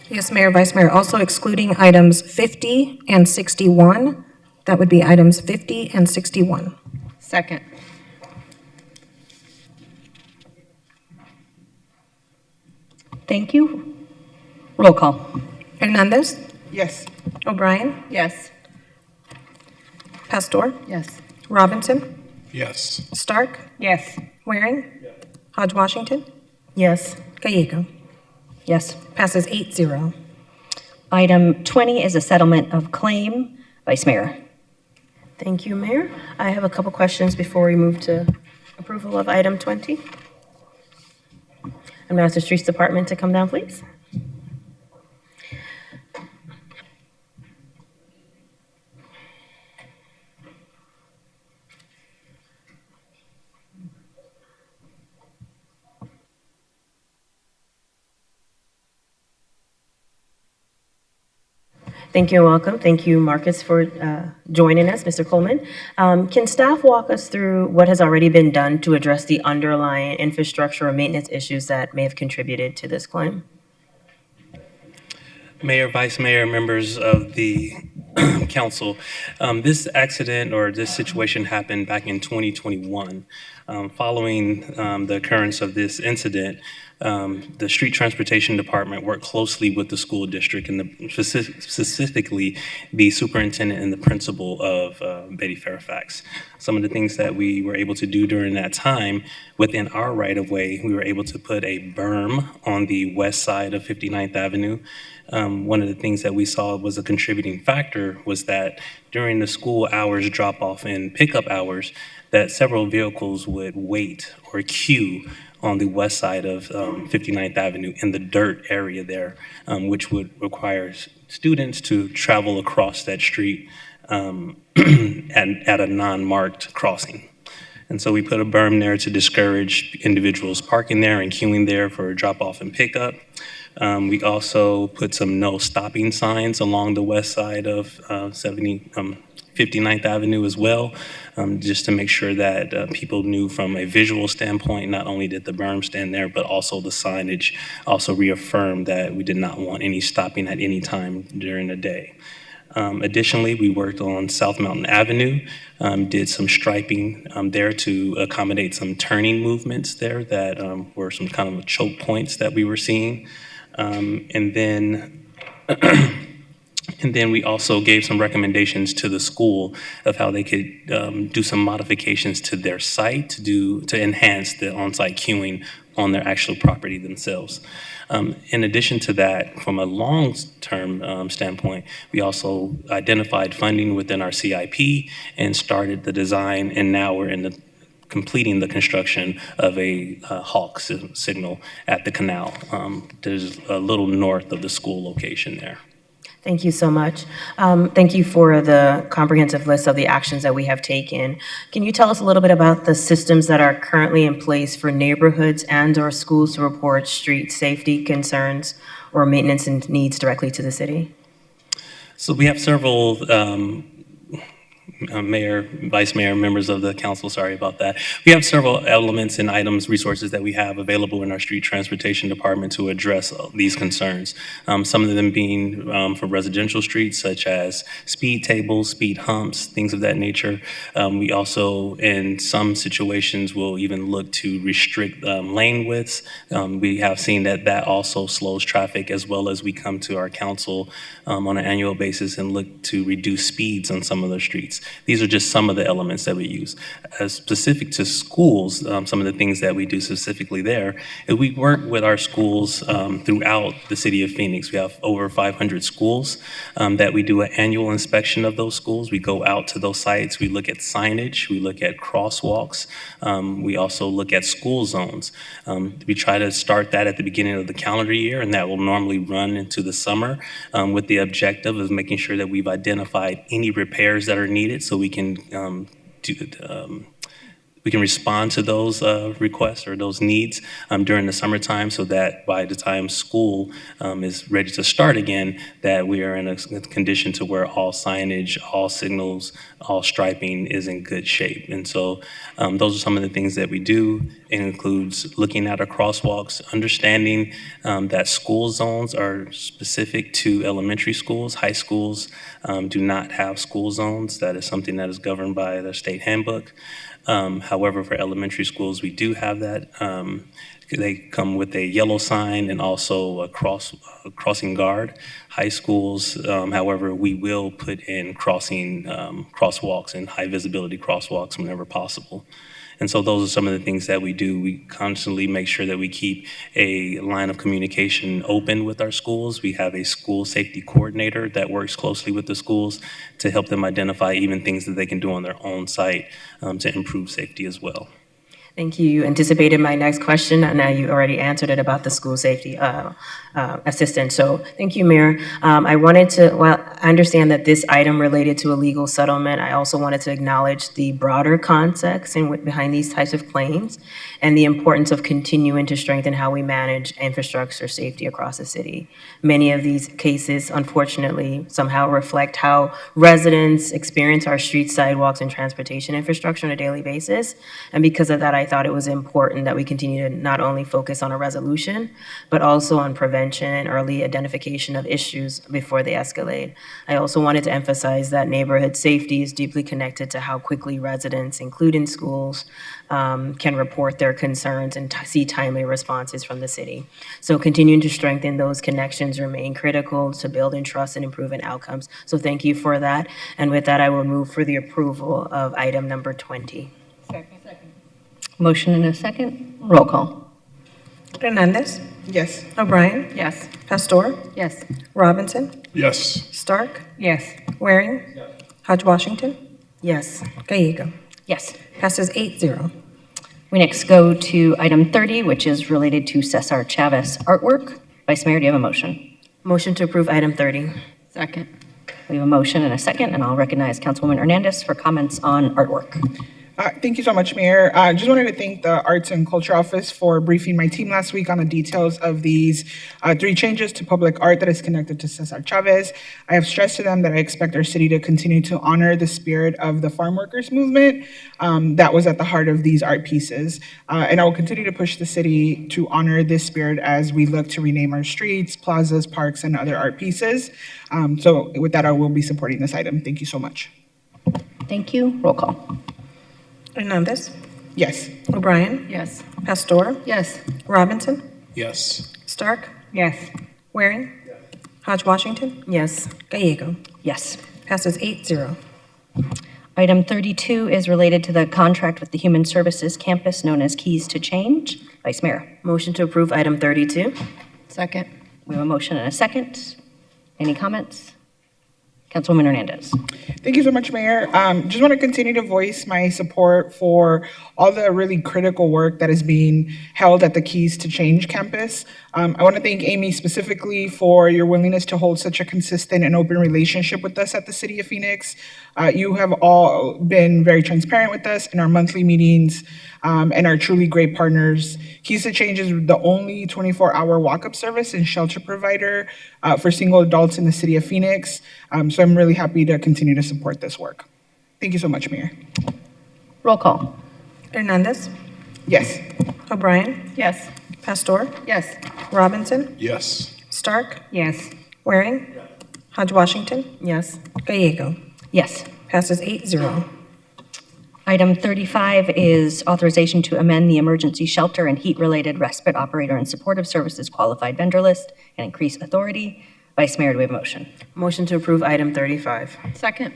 Yes, Mayor, Vice Mayor, also excluding items 50 and 61. That would be items 50 and 61. Second. Thank you. Roll call. Hernandez, Yes. O'Brien, Yes. Pastor, Yes. Robinson, Yes. Stark, Yes. Waring, Hodge Washington, Yes. Gallego. Yes. Passes 8-0. Item 20 is a settlement of claim. Vice Mayor. Thank you, Mayor. I have a couple questions before we move to approval of item 20. I'm going to ask the Streets Department to come down, please. Thank you and welcome. Thank you, Marcus, for joining us, Mr. Coleman. Can staff walk us through what has already been done to address the underlying infrastructure or maintenance issues that may have contributed to this claim? Mayor, Vice Mayor, members of the council, this accident or this situation happened back in 2021. Following the occurrence of this incident, the Street Transportation Department worked closely with the school district and specifically the superintendent and the principal of Betty Fairfax. Some of the things that we were able to do during that time within our right-of-way, we were able to put a berm on the west side of 59th Avenue. One of the things that we saw was a contributing factor was that during the school hours drop-off and pickup hours, that several vehicles would wait or queue on the west side of 59th Avenue in the dirt area there, which would require students to travel across that street at a non-marked crossing. And so we put a berm there to discourage individuals parking there and queuing there for drop-off and pickup. We also put some no stopping signs along the west side of 59th Avenue as well, just to make sure that people knew from a visual standpoint, not only did the berm stand there, but also the signage also reaffirmed that we did not want any stopping at any time during the day. Additionally, we worked on South Mountain Avenue, did some striping there to accommodate some turning movements there that were some kind of choke points that we were seeing. And then we also gave some recommendations to the school of how they could do some modifications to their site to enhance the on-site queuing on their actual property themselves. In addition to that, from a long-term standpoint, we also identified funding within our CIP and started the design, and now we're in the completing the construction of a Hawk signal at the canal. There's a little north of the school location there. Thank you so much. Thank you for the comprehensive list of the actions that we have taken. Can you tell us a little bit about the systems that are currently in place for neighborhoods and/or schools to report street safety concerns or maintenance and needs directly to the city? So we have several Mayor, Vice Mayor, members of the council, sorry about that. We have several elements and items, resources that we have available in our Street Transportation Department to address these concerns. Some of them being for residential streets, such as speed tables, speed humps, things of that nature. We also, in some situations, will even look to restrict lane widths. We have seen that also slows traffic, as well as we come to our council on an annual basis and look to reduce speeds on some of the streets. These are just some of the elements that we use. As specific to schools, some of the things that we do specifically there is we work with our schools throughout the city of Phoenix. We have over 500 schools that we do an annual inspection of those schools. We go out to those sites. We look at signage. We look at crosswalks. We also look at school zones. We try to start that at the beginning of the calendar year, and that will normally run into the summer with the objective of making sure that we've identified any repairs that are needed so we can respond to those requests or those needs during the summertime, so that by the time school is ready to start again, that we are in a condition to where all signage, all signals, all striping is in good shape. And so those are some of the things that we do. It includes looking at our crosswalks, understanding that school zones are specific to elementary schools. High schools do not have school zones. That is something that is governed by the state handbook. However, for elementary schools, we do have that. They come with a yellow sign and also a crossing guard. High schools, however, we will put in crosswalks and high visibility crosswalks whenever possible. And so those are some of the things that we do. We constantly make sure that we keep a line of communication open with our schools. We have a school safety coordinator that works closely with the schools to help them identify even things that they can do on their own site to improve safety as well. Thank you. You anticipated my next question, and now you already answered it about the school safety assistant. So thank you, Mayor. I wanted to, well, I understand that this item related to a legal settlement. I also wanted to acknowledge the broader context behind these types of claims and the importance of continuing to strengthen how we manage infrastructure safety across the city. Many of these cases, unfortunately, somehow reflect how residents experience our streets, sidewalks, and transportation infrastructure on a daily basis. And because of that, I thought it was important that we continue to not only focus on a resolution, but also on prevention and early identification of issues before they escalate. I also wanted to emphasize that neighborhood safety is deeply connected to how quickly residents, including schools, can report their concerns and see timely responses from the city. So continuing to strengthen those connections remain critical to building trust and improving outcomes. So thank you for that. And with that, I will move for the approval of item number 20. Motion and a second. Roll call. Hernandez. Yes. O'Brien. Yes. Pastor. Yes. Robinson. Yes. Stark. Yes. Waring. Hodge Washington. Yes. Gallego. Yes. Passes 8-0. We next go to item 30, which is related to Cesar Chavez artwork. Vice Mayor, do you have a motion? Motion to approve item 30. Second. We have a motion and a second, and I'll recognize Councilwoman Hernandez for comments on artwork. Thank you so much, Mayor. I just wanted to thank the Arts and Culture Office for briefing my team last week on the details of these 3 changes to public art that is connected to Cesar Chavez. I have stressed to them that I expect our city to continue to honor the spirit of the farm workers movement that was at the heart of these art pieces. And I will continue to push the city to honor this spirit as we look to rename our streets, plazas, parks, and other art pieces. So with that, I will be supporting this item. Thank you so much. Thank you. Roll call. Hernandez. Yes. O'Brien. Yes. Pastor. Yes. Robinson. Yes. Stark. Yes. Waring. Hodge Washington. Yes. Gallego. Yes. Passes 8-0. Item 32 is related to the contract with the Human Services Campus known as Keys to Change. Vice Mayor. Motion to approve item 32. Second. We have a motion and a second. Any comments? Councilwoman Hernandez. Thank you so much, Mayor. Just want to continue to voice my support for all the really critical work that is being held at the Keys to Change campus. I want to thank Amy specifically for your willingness to hold such a consistent and open relationship with us at the City of Phoenix. You have all been very transparent with us in our monthly meetings and are truly great partners. Keys to Change is the only 24-hour walk-up service and shelter provider for single adults in the City of Phoenix. So I'm really happy to continue to support this work. Thank you so much, Mayor. Roll call. Hernandez. Yes. O'Brien. Yes. Pastor. Yes. Robinson. Yes. Stark. Yes. Waring. Hodge Washington. Yes. Gallego. Yes. Passes 8-0. Item 35 is authorization to amend the emergency shelter and heat-related respite operator and supportive services qualified vendor list and increase authority. Vice Mayor, do we have a motion? Motion to approve item 35. Second.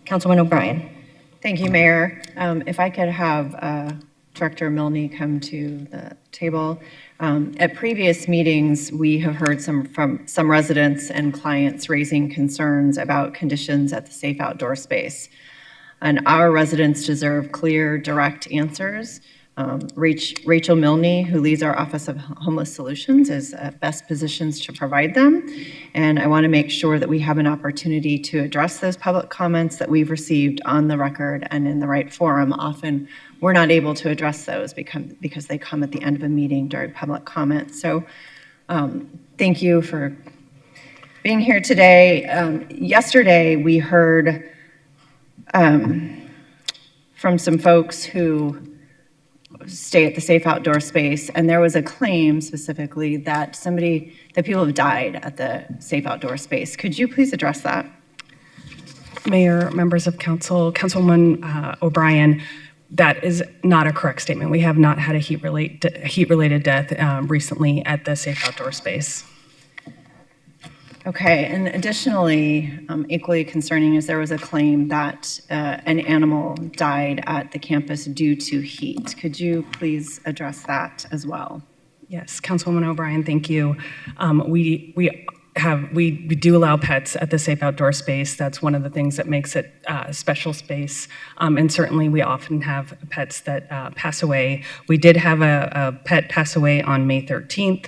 Councilman O'Brien. Thank you, Mayor. If I could have Director Milne come to the table. At previous meetings, we have heard from some residents and clients raising concerns about conditions at the safe outdoor space. And our residents deserve clear, direct answers. Rachel Milne, who leads our Office of Homeless Solutions, is best positioned to provide them. And I want to make sure that we have an opportunity to address those public comments that we've received on the record and in the right forum. Often we're not able to address those because they come at the end of a meeting during public comment. So thank you for being here today. Yesterday we heard from some folks who stay at the safe outdoor space, and there was a claim specifically that people have died at the safe outdoor space. Could you please address that? Mayor, members of council, Councilwoman O'Brien, that is not a correct statement. We have not had a heat-related death recently at the safe outdoor space. Okay, and additionally, equally concerning is there was a claim that an animal died at the campus due to heat. Could you please address that as well? Yes, Councilwoman O'Brien, thank you. We do allow pets at the safe outdoor space. That's one of the things that makes it a special space. And certainly we often have pets that pass away. We did have a pet pass away on May 13th.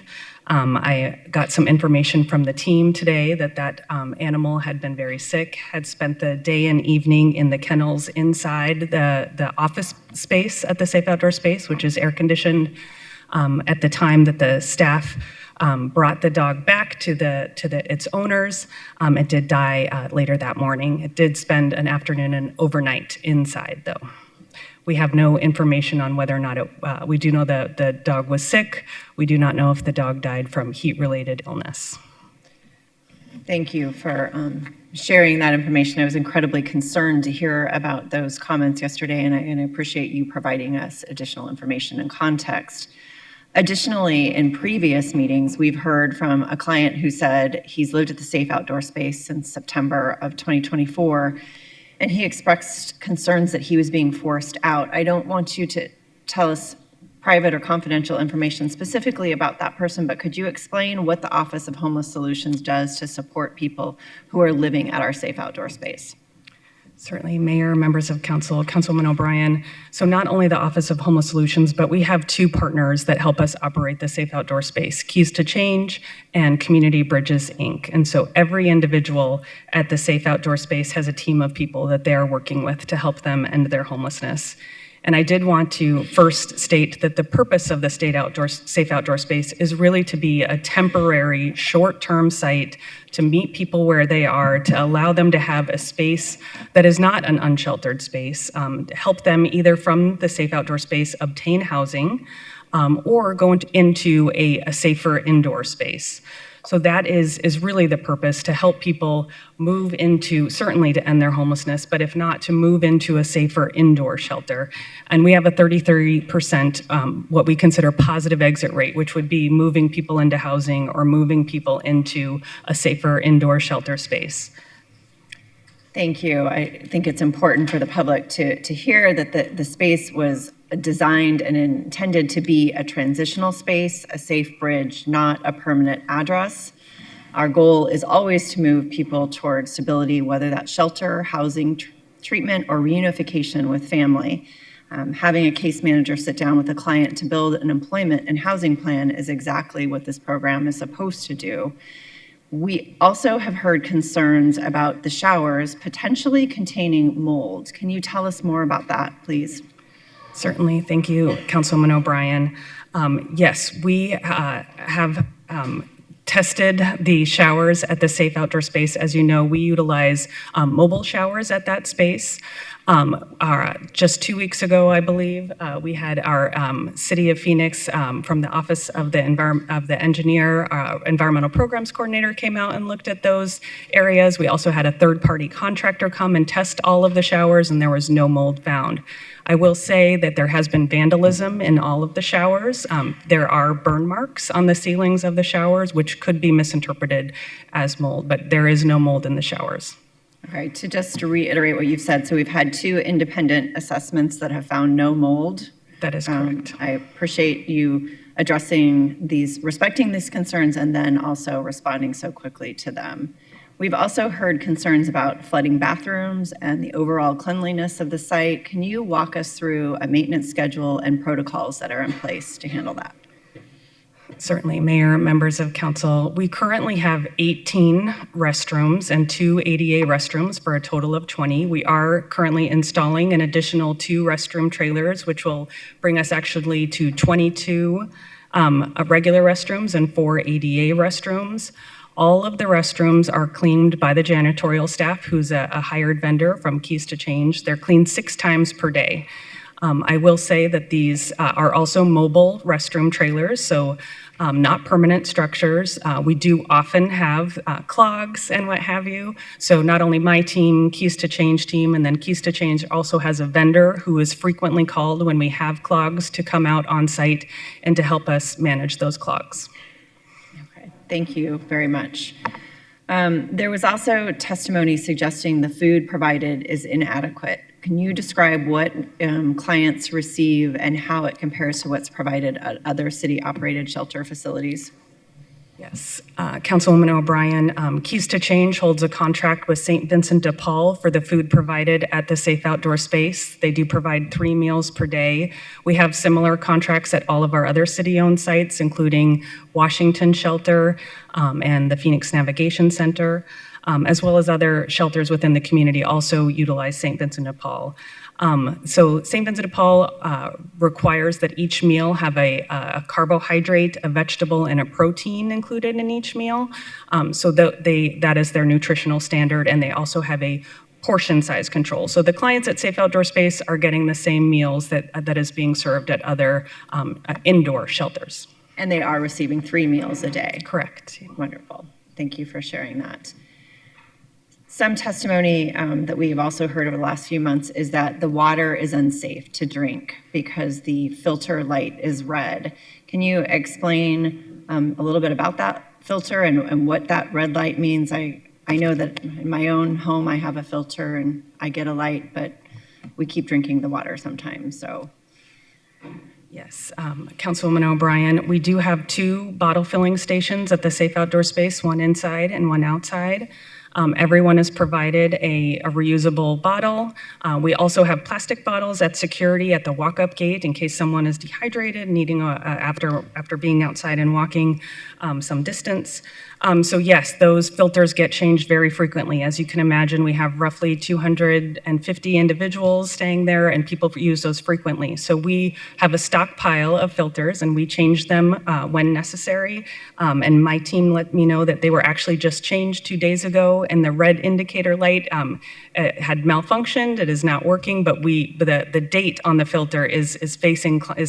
I got some information from the team today that animal had been very sick, had spent the day and evening in the kennels inside the office space at the safe outdoor space, which is air conditioned. At the time that the staff brought the dog back to its owners, it did die later that morning. It did spend an afternoon and overnight inside, though. We have no information on whether or not we do know that the dog was sick. We do not know if the dog died from heat-related illness. Thank you for sharing that information. I was incredibly concerned to hear about those comments yesterday, and I appreciate you providing us additional information and context. Additionally, in previous meetings, we've heard from a client who said he's lived at the safe outdoor space since September of 2024, and he expressed concerns that he was being forced out. I don't want you to tell us private or confidential information specifically about that person, but could you explain what the Office of Homeless Solutions does to support people who are living at our safe outdoor space? Certainly, Mayor, members of council, Councilwoman O'Brien. So not only the Office of Homeless Solutions, but we have two partners that help us operate the safe outdoor space, Keys to Change and Community Bridges, Inc. And so every individual at the safe outdoor space has a team of people that they are working with to help them end their homelessness. And I did want to first state that the purpose of the safe outdoor space is really to be a temporary, short-term site to meet people where they are, to allow them to have a space that is not an unsheltered space, to help them either from the safe outdoor space obtain housing or go into a safer indoor space. So that is really the purpose, to help people move into, certainly to end their homelessness, but if not, to move into a safer indoor shelter. And we have a 33% what we consider positive exit rate, which would be moving people into housing or moving people into a safer indoor shelter space. Thank you. I think it's important for the public to hear that the space was designed and intended to be a transitional space, a safe bridge, not a permanent address. Our goal is always to move people towards stability, whether that's shelter, housing, treatment, or reunification with family. Having a case manager sit down with a client to build an employment and housing plan is exactly what this program is supposed to do. We also have heard concerns about the showers potentially containing mold. Can you tell us more about that, please? Certainly. Thank you, Councilwoman O'Brien. Yes, we have tested the showers at the safe outdoor space. As you know, we utilize mobile showers at that space. Just 2 weeks ago, I believe, we had our City of Phoenix from the Office of the Engineer, Environmental Programs Coordinator came out and looked at those areas. We also had a third-party contractor come and test all of the showers, and there was no mold found. I will say that there has been vandalism in all of the showers. There are burn marks on the ceilings of the showers, which could be misinterpreted as mold, but there is no mold in the showers. Okay, to reiterate what you've said, so we've had 2 independent assessments that have found no mold. That is correct. I appreciate you addressing respecting these concerns, and then also responding so quickly to them. We've also heard concerns about flooding bathrooms and the overall cleanliness of the site. Can you walk us through a maintenance schedule and protocols that are in place to handle that? Certainly, Mayor, members of council. We currently have 18 restrooms and 2 ADA restrooms for a total of 20. We are currently installing an additional 2 restroom trailers, which will bring us actually to 22 regular restrooms and 4 ADA restrooms. All of the restrooms are cleaned by the janitorial staff, who's a hired vendor from Keys to Change. They're cleaned 6 times per day. I will say that these are also mobile restroom trailers, so not permanent structures. We do often have clogs and what have you. So not only my team, Keys to Change team, and then Keys to Change also has a vendor who is frequently called when we have clogs to come out on site and to help us manage those clogs. Okay, thank you very much. There was also testimony suggesting the food provided is inadequate. Can you describe what clients receive and how it compares to what's provided at other city-operated shelter facilities? Yes, Councilwoman O'Brien, Keys to Change holds a contract with St. Vincent de Paul for the food provided at the Safe Outdoor Space. They do provide 3 meals per day. We have similar contracts at all of our other city-owned sites, including Washington Shelter and the Phoenix Navigation Center, as well as other shelters within the community also utilize St. Vincent de Paul. So St. Vincent de Paul requires that each meal have a carbohydrate, a vegetable, and a protein included in each meal. So that is their nutritional standard, and they also have a portion size control. So the clients at Safe Outdoor Space are getting the same meals that is being served at other indoor shelters. And they are receiving 3 meals a day? Correct. Wonderful. Thank you for sharing that. Some testimony that we've also heard over the last few months is that the water is unsafe to drink because the filter light is red. Can you explain a little bit about that filter and what that red light means? I know that in my own home I have a filter and I get a light, but we keep drinking the water sometimes, so. Yes, Councilwoman O'Brien, we do have 2 bottle filling stations at the Safe Outdoor Space, one inside and one outside. Everyone is provided a reusable bottle. We also have plastic bottles at security at the walk-up gate in case someone is dehydrated, needing after being outside and walking some distance. So yes, those filters get changed very frequently. As you can imagine, we have roughly 250 individuals staying there, and people use those frequently. So we have a stockpile of filters, and we change them when necessary. And my team let me know that they were actually just changed 2 days ago, and the red indicator light had malfunctioned. It is not working, but the date on the filter is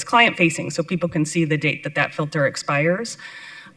client facing, so people can see the date that filter expires.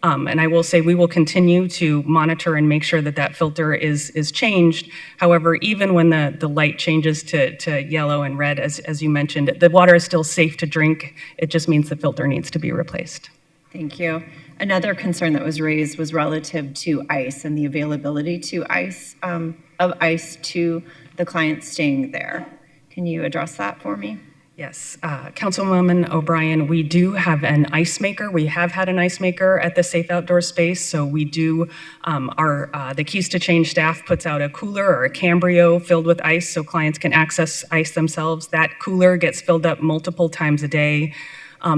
And I will say we will continue to monitor and make sure that filter is changed. However, even when the light changes to yellow and red, as you mentioned, the water is still safe to drink. It just means the filter needs to be replaced. Thank you. Another concern that was raised was relative to ice and the availability of ice to the clients staying there. Can you address that for me? Yes, Councilwoman O'Brien, we do have an ice maker. We have had an ice maker at the Safe Outdoor Space, so we do, the Keys to Change staff puts out a cooler or a Cambrio filled with ice so clients can access ice themselves. That cooler gets filled up multiple times a day.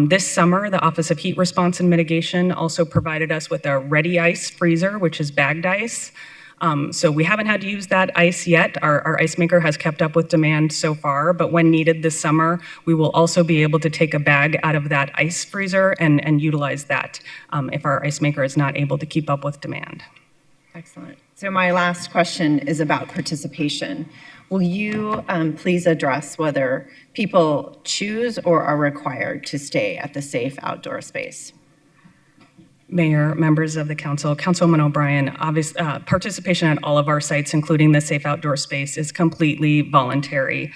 This summer, the Office of Heat Response and Mitigation also provided us with a ready ice freezer, which is bagged ice. So we haven't had to use that ice yet. Our ice maker has kept up with demand so far, but when needed this summer, we will also be able to take a bag out of that ice freezer and utilize that if our ice maker is not able to keep up with demand. Excellent. So my last question is about participation. Will you please address whether people choose or are required to stay at the Safe Outdoor Space? Mayor, members of the council, Councilwoman O'Brien, participation at all of our sites, including the safe outdoor space, is completely voluntary.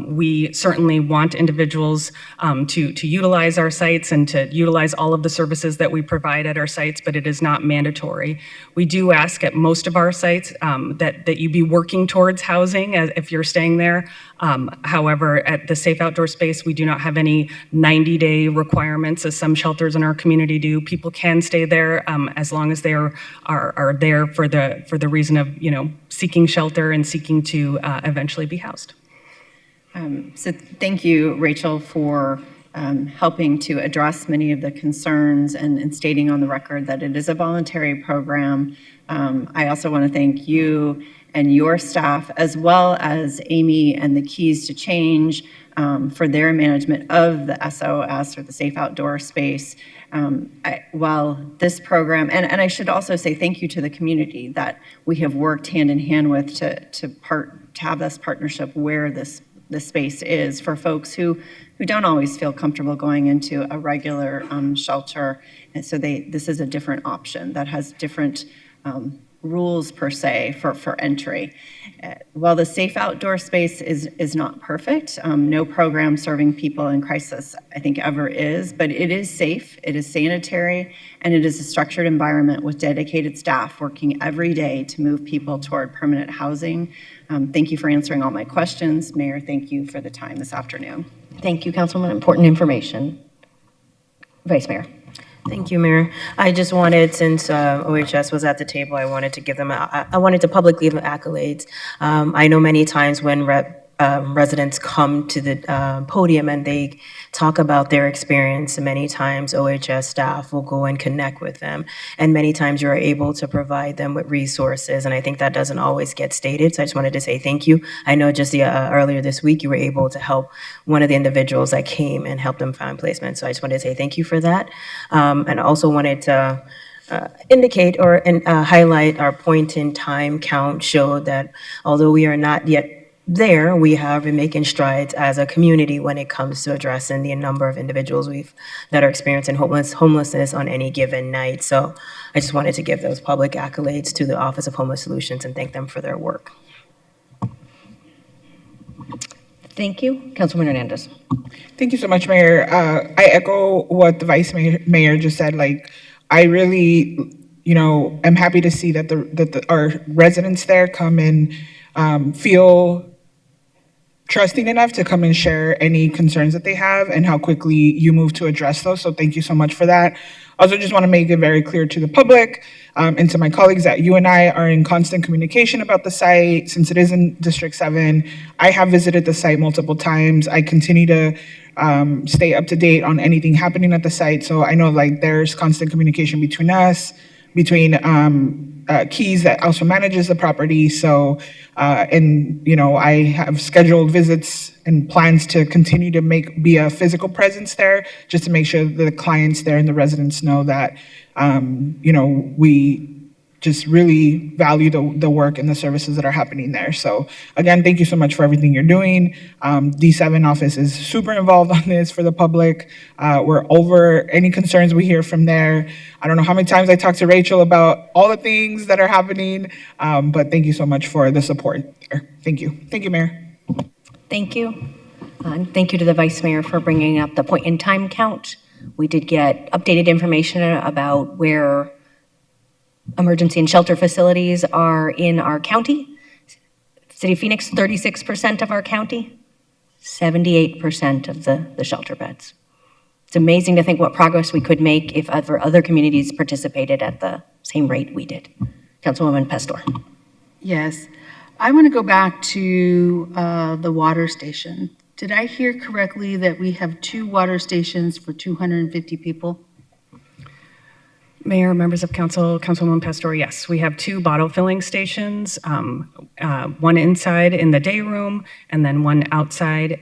We certainly want individuals to utilize our sites and to utilize all of the services that we provide at our sites, but it is not mandatory. We do ask at most of our sites that you be working towards housing if you're staying there. However, at the safe outdoor space, we do not have any 90-day requirements as some shelters in our community do. People can stay there as long as they are there for the reason of seeking shelter and seeking to eventually be housed. So thank you, Rachel, for helping to address many of the concerns and stating on the record that it is a voluntary program. I also want to thank you and your staff, as well as Amy and the Keys to Change for their management of the SOS, or the Safe Outdoor Space. While this program, and I should also say thank you to the community that we have worked hand in hand with to have this partnership where this space is for folks who don't always feel comfortable going into a regular shelter. And so this is a different option that has different rules per se for entry. While the safe outdoor space is not perfect, no program serving people in crisis I think ever is, but it is safe, it is sanitary, and it is a structured environment with dedicated staff working every day to move people toward permanent housing. Thank you for answering all my questions. Mayor, thank you for the time this afternoon. Thank you, Councilwoman. Important information. Vice Mayor. Thank you, Mayor. I just wanted, since OHS was at the table, I wanted to give them, I wanted to publicly give them accolades. I know many times when residents come to the podium and they talk about their experience, many times OHS staff will go and connect with them. And many times you're able to provide them with resources. And I think that doesn't always get stated. So I just wanted to say thank you. I know just earlier this week, you were able to help one of the individuals that came and help them find placement. So I just wanted to say thank you for that. And I also wanted to indicate or highlight our point in time count showed that although we are not yet there, we have been making strides as a community when it comes to addressing the number of individuals that are experiencing homelessness on any given night. So I just wanted to give those public accolades to the Office of Homeless Solutions and thank them for their work. Thank you. Councilwoman Hernandez. Thank you so much, Mayor. I echo what the Vice Mayor just said. Like, I really, am happy to see that our residents there come and feel trusting enough to come and share any concerns that they have and how quickly you move to address those. So thank you so much for that. Also just want to make it very clear to the public and to my colleagues that you and I are in constant communication about the site. Since it is in District 7, I have visited the site multiple times. I continue to stay up to date on anything happening at the site. So I know there's constant communication between us, between Keys that also manages the property. So, I have scheduled visits and plans to continue to be a physical presence there, just to make sure that the clients there and the residents know that, we just really value the work and the services that are happening there. So again, thank you so much for everything you're doing. D7 office is super involved on this for the public. We're over any concerns we hear from there. I don't know how many times I talked to Rachel about all the things that are happening, but thank you so much for the support there. Thank you. Thank you, Mayor. Thank you. And thank you to the Vice Mayor for bringing up the point in time count. We did get updated information about where emergency and shelter facilities are in our county. City of Phoenix, 36% of our county, 78% of the shelter beds. It's amazing to think what progress we could make if other communities participated at the same rate we did. Councilwoman Pastor. Yes, I want to go back to the water station. Did I hear correctly that we have 2 water stations for 250 people? Mayor, members of council, Councilwoman Pastor, yes, we have 2 bottle filling stations, one inside in the day room and then one outside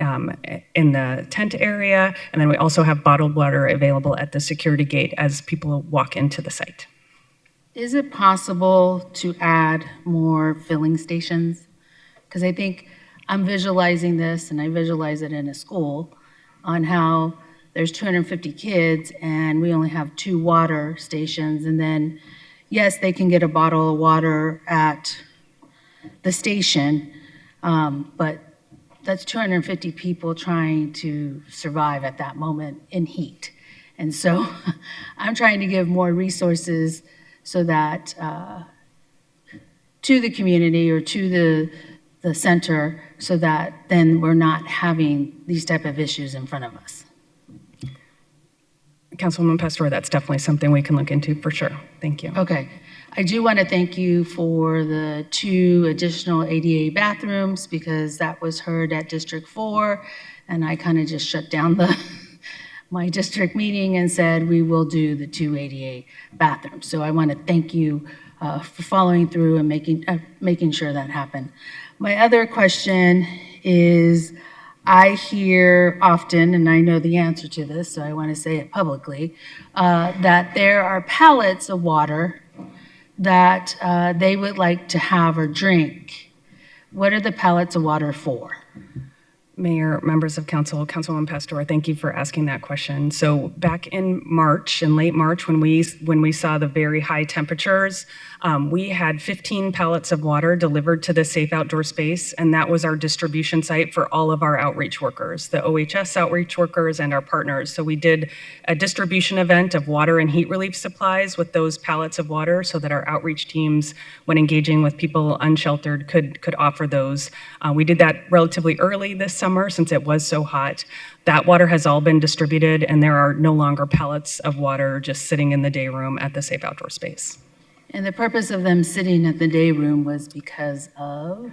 in the tent area. And then we also have bottled water available at the security gate as people walk into the site. Is it possible to add more filling stations? Because I think I'm visualizing this, and I visualize it in a school, on how there's 250 kids and we only have 2 water stations. And then, yes, they can get a bottle of water at the station, but that's 250 people trying to survive at that moment in heat. And so I'm trying to give more resources so that to the community or to the center, so that then we're not having these type of issues in front of us. Councilwoman Pastor, that's definitely something we can look into for sure. Thank you. Okay. I do want to thank you for the 2 additional ADA bathrooms, because that was heard at District 4, and I kind of just shut down my district meeting and said we will do the 2 ADA bathrooms. So I want to thank you for following through and making sure that happened. My other question is, I hear often, and I know the answer to this, so I want to say it publicly, that there are pallets of water that they would like to have or drink. What are the pallets of water for? Mayor, members of council, Councilwoman Pastor, thank you for asking that question. So back in March, in late March, when we saw the very high temperatures, we had 15 pallets of water delivered to the safe outdoor space, and that was our distribution site for all of our outreach workers, the OHS outreach workers and our partners. So we did a distribution event of water and heat relief supplies with those pallets of water so that our outreach teams, when engaging with people unsheltered, could offer those. We did that relatively early this summer since it was so hot. That water has all been distributed, and there are no longer pallets of water just sitting in the day room at the safe outdoor space. And the purpose of them sitting at the day room was because of?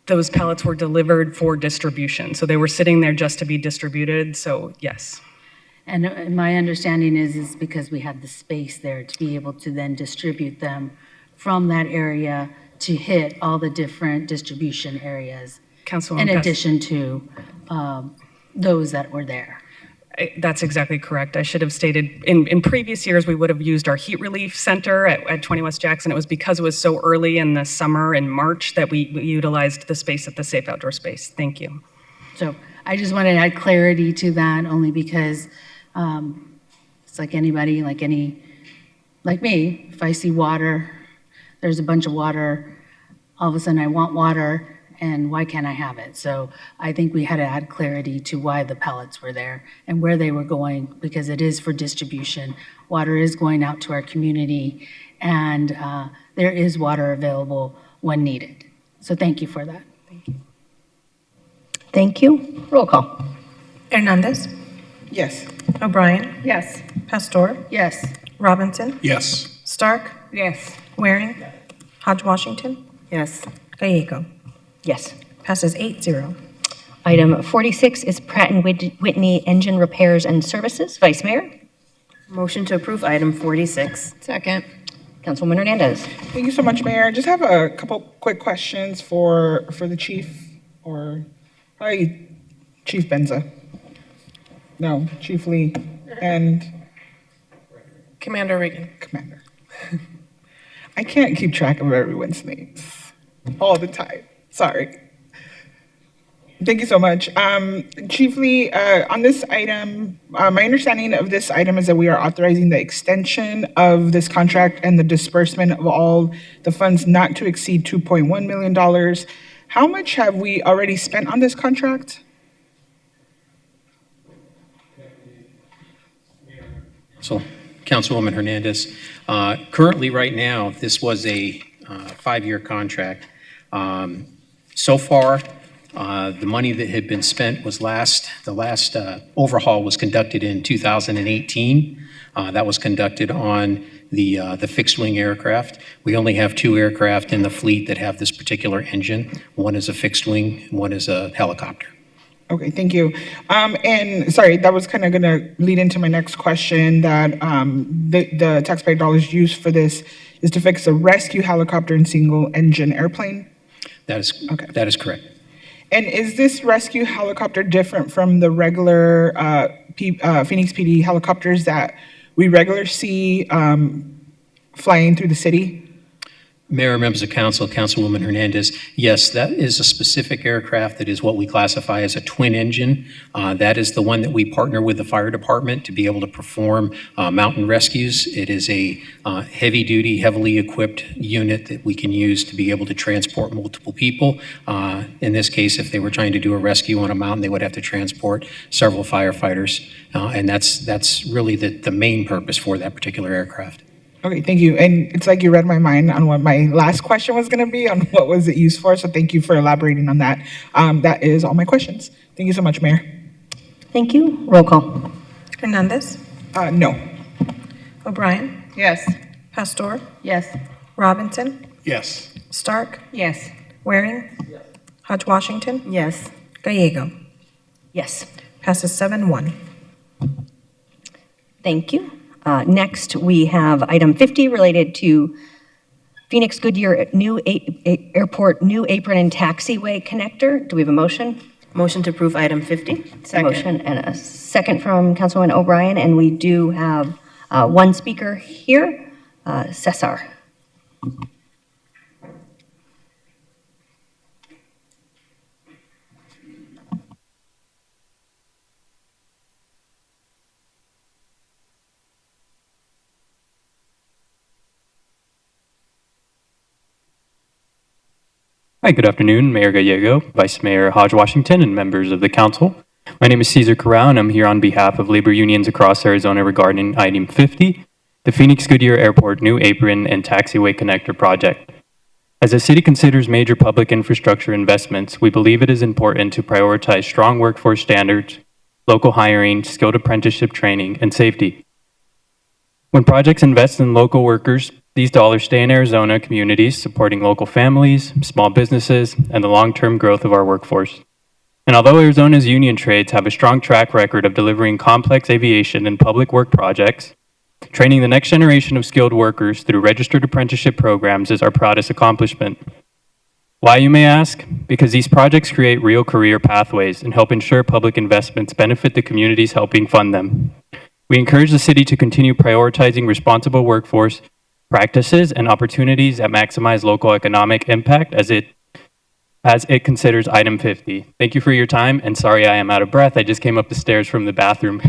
Those pallets were delivered for distribution. So they were sitting there just to be distributed, so yes. And my understanding is because we had the space there to be able to then distribute them from that area to hit all the different distribution areas, in addition to those that were there. That's exactly correct. I should have stated, in previous years, we would have used our heat relief center at 20 West Jackson. It was because it was so early in the summer in March that we utilized the space at the safe outdoor space. Thank you. So I just wanted to add clarity to that, only because it's like anybody, like me, if I see water, there's a bunch of water, all of a sudden I want water, and why can't I have it? So I think we had to add clarity to why the pallets were there and where they were going, because it is for distribution. Water is going out to our community, and there is water available when needed. So thank you for that. Thank you. Thank you. Roll call. Hernandez. Yes. O'Brien. Yes. Pastor. Yes. Robinson. Yes. Stark. Yes. Waring. Hodge Washington. Yes. Gallego. Yes. Passes 8-0. Item 46 is Pratt & Whitney Engine Repairs and Services. Vice Mayor? Motion to approve item 46. Second. Councilwoman Hernandez. Thank you so much, Mayor. I just have a couple quick questions for the chief, or probably Chief Benza. No, Chief Lee and Commander Reagan. Commander. I can't keep track of everyone's names all the time. Sorry. Thank you so much. Chief Lee, on this item, my understanding of this item is that we are authorizing the extension of this contract and the disbursement of all the funds not to exceed $2.1 million. How much have we already spent on this contract? So, Councilwoman Hernandez, currently right now, this was a 5-year contract. So far, the money that had been spent was the last overhaul was conducted in 2018. That was conducted on the fixed wing aircraft. We only have 2 aircraft in the fleet that have this particular engine. One is a fixed wing, and one is a helicopter. Okay, thank you. And sorry, that was kind of going to lead into my next question, that the taxpayer dollars used for this is to fix a rescue helicopter and single engine airplane? That is correct. And is this rescue helicopter different from the regular Phoenix PD helicopters that we regularly see flying through the city? Mayor, members of council, Councilwoman Hernandez, yes, that is a specific aircraft that is what we classify as a twin engine. That is the one that we partner with the fire department to be able to perform mountain rescues. It is a heavy duty, heavily equipped unit that we can use to be able to transport multiple people. In this case, if they were trying to do a rescue on a mountain, they would have to transport several firefighters. And that's really the main purpose for that particular aircraft. Okay, thank you. And it's like you read my mind on what my last question was going to be on what was it used for. So thank you for elaborating on that. That is all my questions. Thank you so much, Mayor. Thank you. Roll call. Hernandez. No. O'Brien. Yes. Pastor. Yes. Robinson. Yes. Stark. Yes. Waring. Hodge Washington. Yes. Gallego. Yes. Passes 7-1. Thank you. Next, we have item 50 related to Phoenix Goodyear Airport new apron and taxiway connector. Do we have a motion? Motion to approve item 50. Second. Motion and a second from Councilwoman O'Brien, and we do have one speaker here, Cesar. Hi, good afternoon, Mayor Gallego, Vice Mayor Hodge Washington, and members of the council. My name is Cesar Corral, and I'm here on behalf of labor unions across Arizona regarding item 50, the Phoenix Goodyear Airport new apron and taxiway connector project. As the city considers major public infrastructure investments, we believe it is important to prioritize strong workforce standards, local hiring, skilled apprenticeship training, and safety. When projects invest in local workers, these dollars stay in Arizona communities, supporting local families, small businesses, and the long-term growth of our workforce. And although Arizona's union trades have a strong track record of delivering complex aviation and public work projects, training the next generation of skilled workers through registered apprenticeship programs is our proudest accomplishment. Why, you may ask? Because these projects create real career pathways and help ensure public investments benefit the communities helping fund them. We encourage the city to continue prioritizing responsible workforce practices and opportunities that maximize local economic impact as it considers item 50. Thank you for your time, and sorry I am out of breath. I just came up the stairs from the bathroom.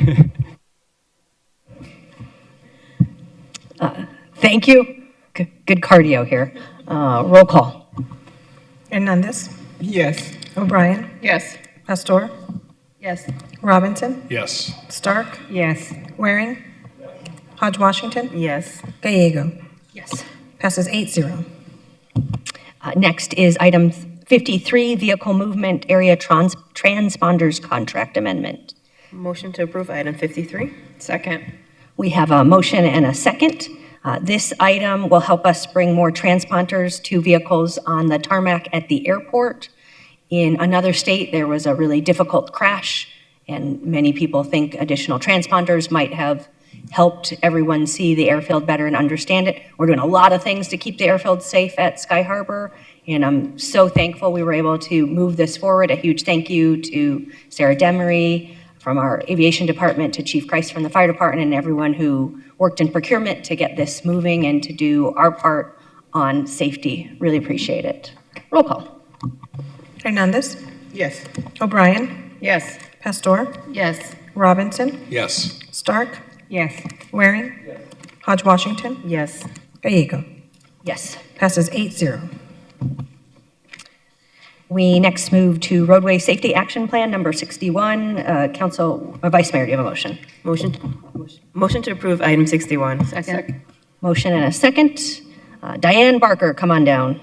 Thank you. Good cardio here. Roll call. Hernandez. Yes. O'Brien. Yes. Pastor. Yes. Robinson. Yes. Stark. Yes. Waring. Hodge Washington. Yes. Gallego. Yes. Passes 8-0. Next is item 53, vehicle movement area transponders contract amendment. Motion to approve item 53. Second. We have a motion and a second. This item will help us bring more transponders to vehicles on the tarmac at the airport. In another state, there was a really difficult crash, and many people think additional transponders might have helped everyone see the airfield better and understand it. We're doing a lot of things to keep the airfield safe at Sky Harbor, and I'm so thankful we were able to move this forward. A huge thank you to Sarah Demery from our aviation department, to Chief Christ from the fire department, and everyone who worked in procurement to get this moving and to do our part on safety. Really appreciate it. Roll call. Hernandez. Yes. O'Brien. Yes. Pastor. Yes. Robinson. Yes. Stark. Yes. Waring. Hodge Washington. Yes. Gallego. Yes. Passes 8-0. We next move to roadway safety action plan number 61. Vice Mayor, do you have a motion? Motion to approve item 61. Second. Motion and a second. Diane Barker, come on down.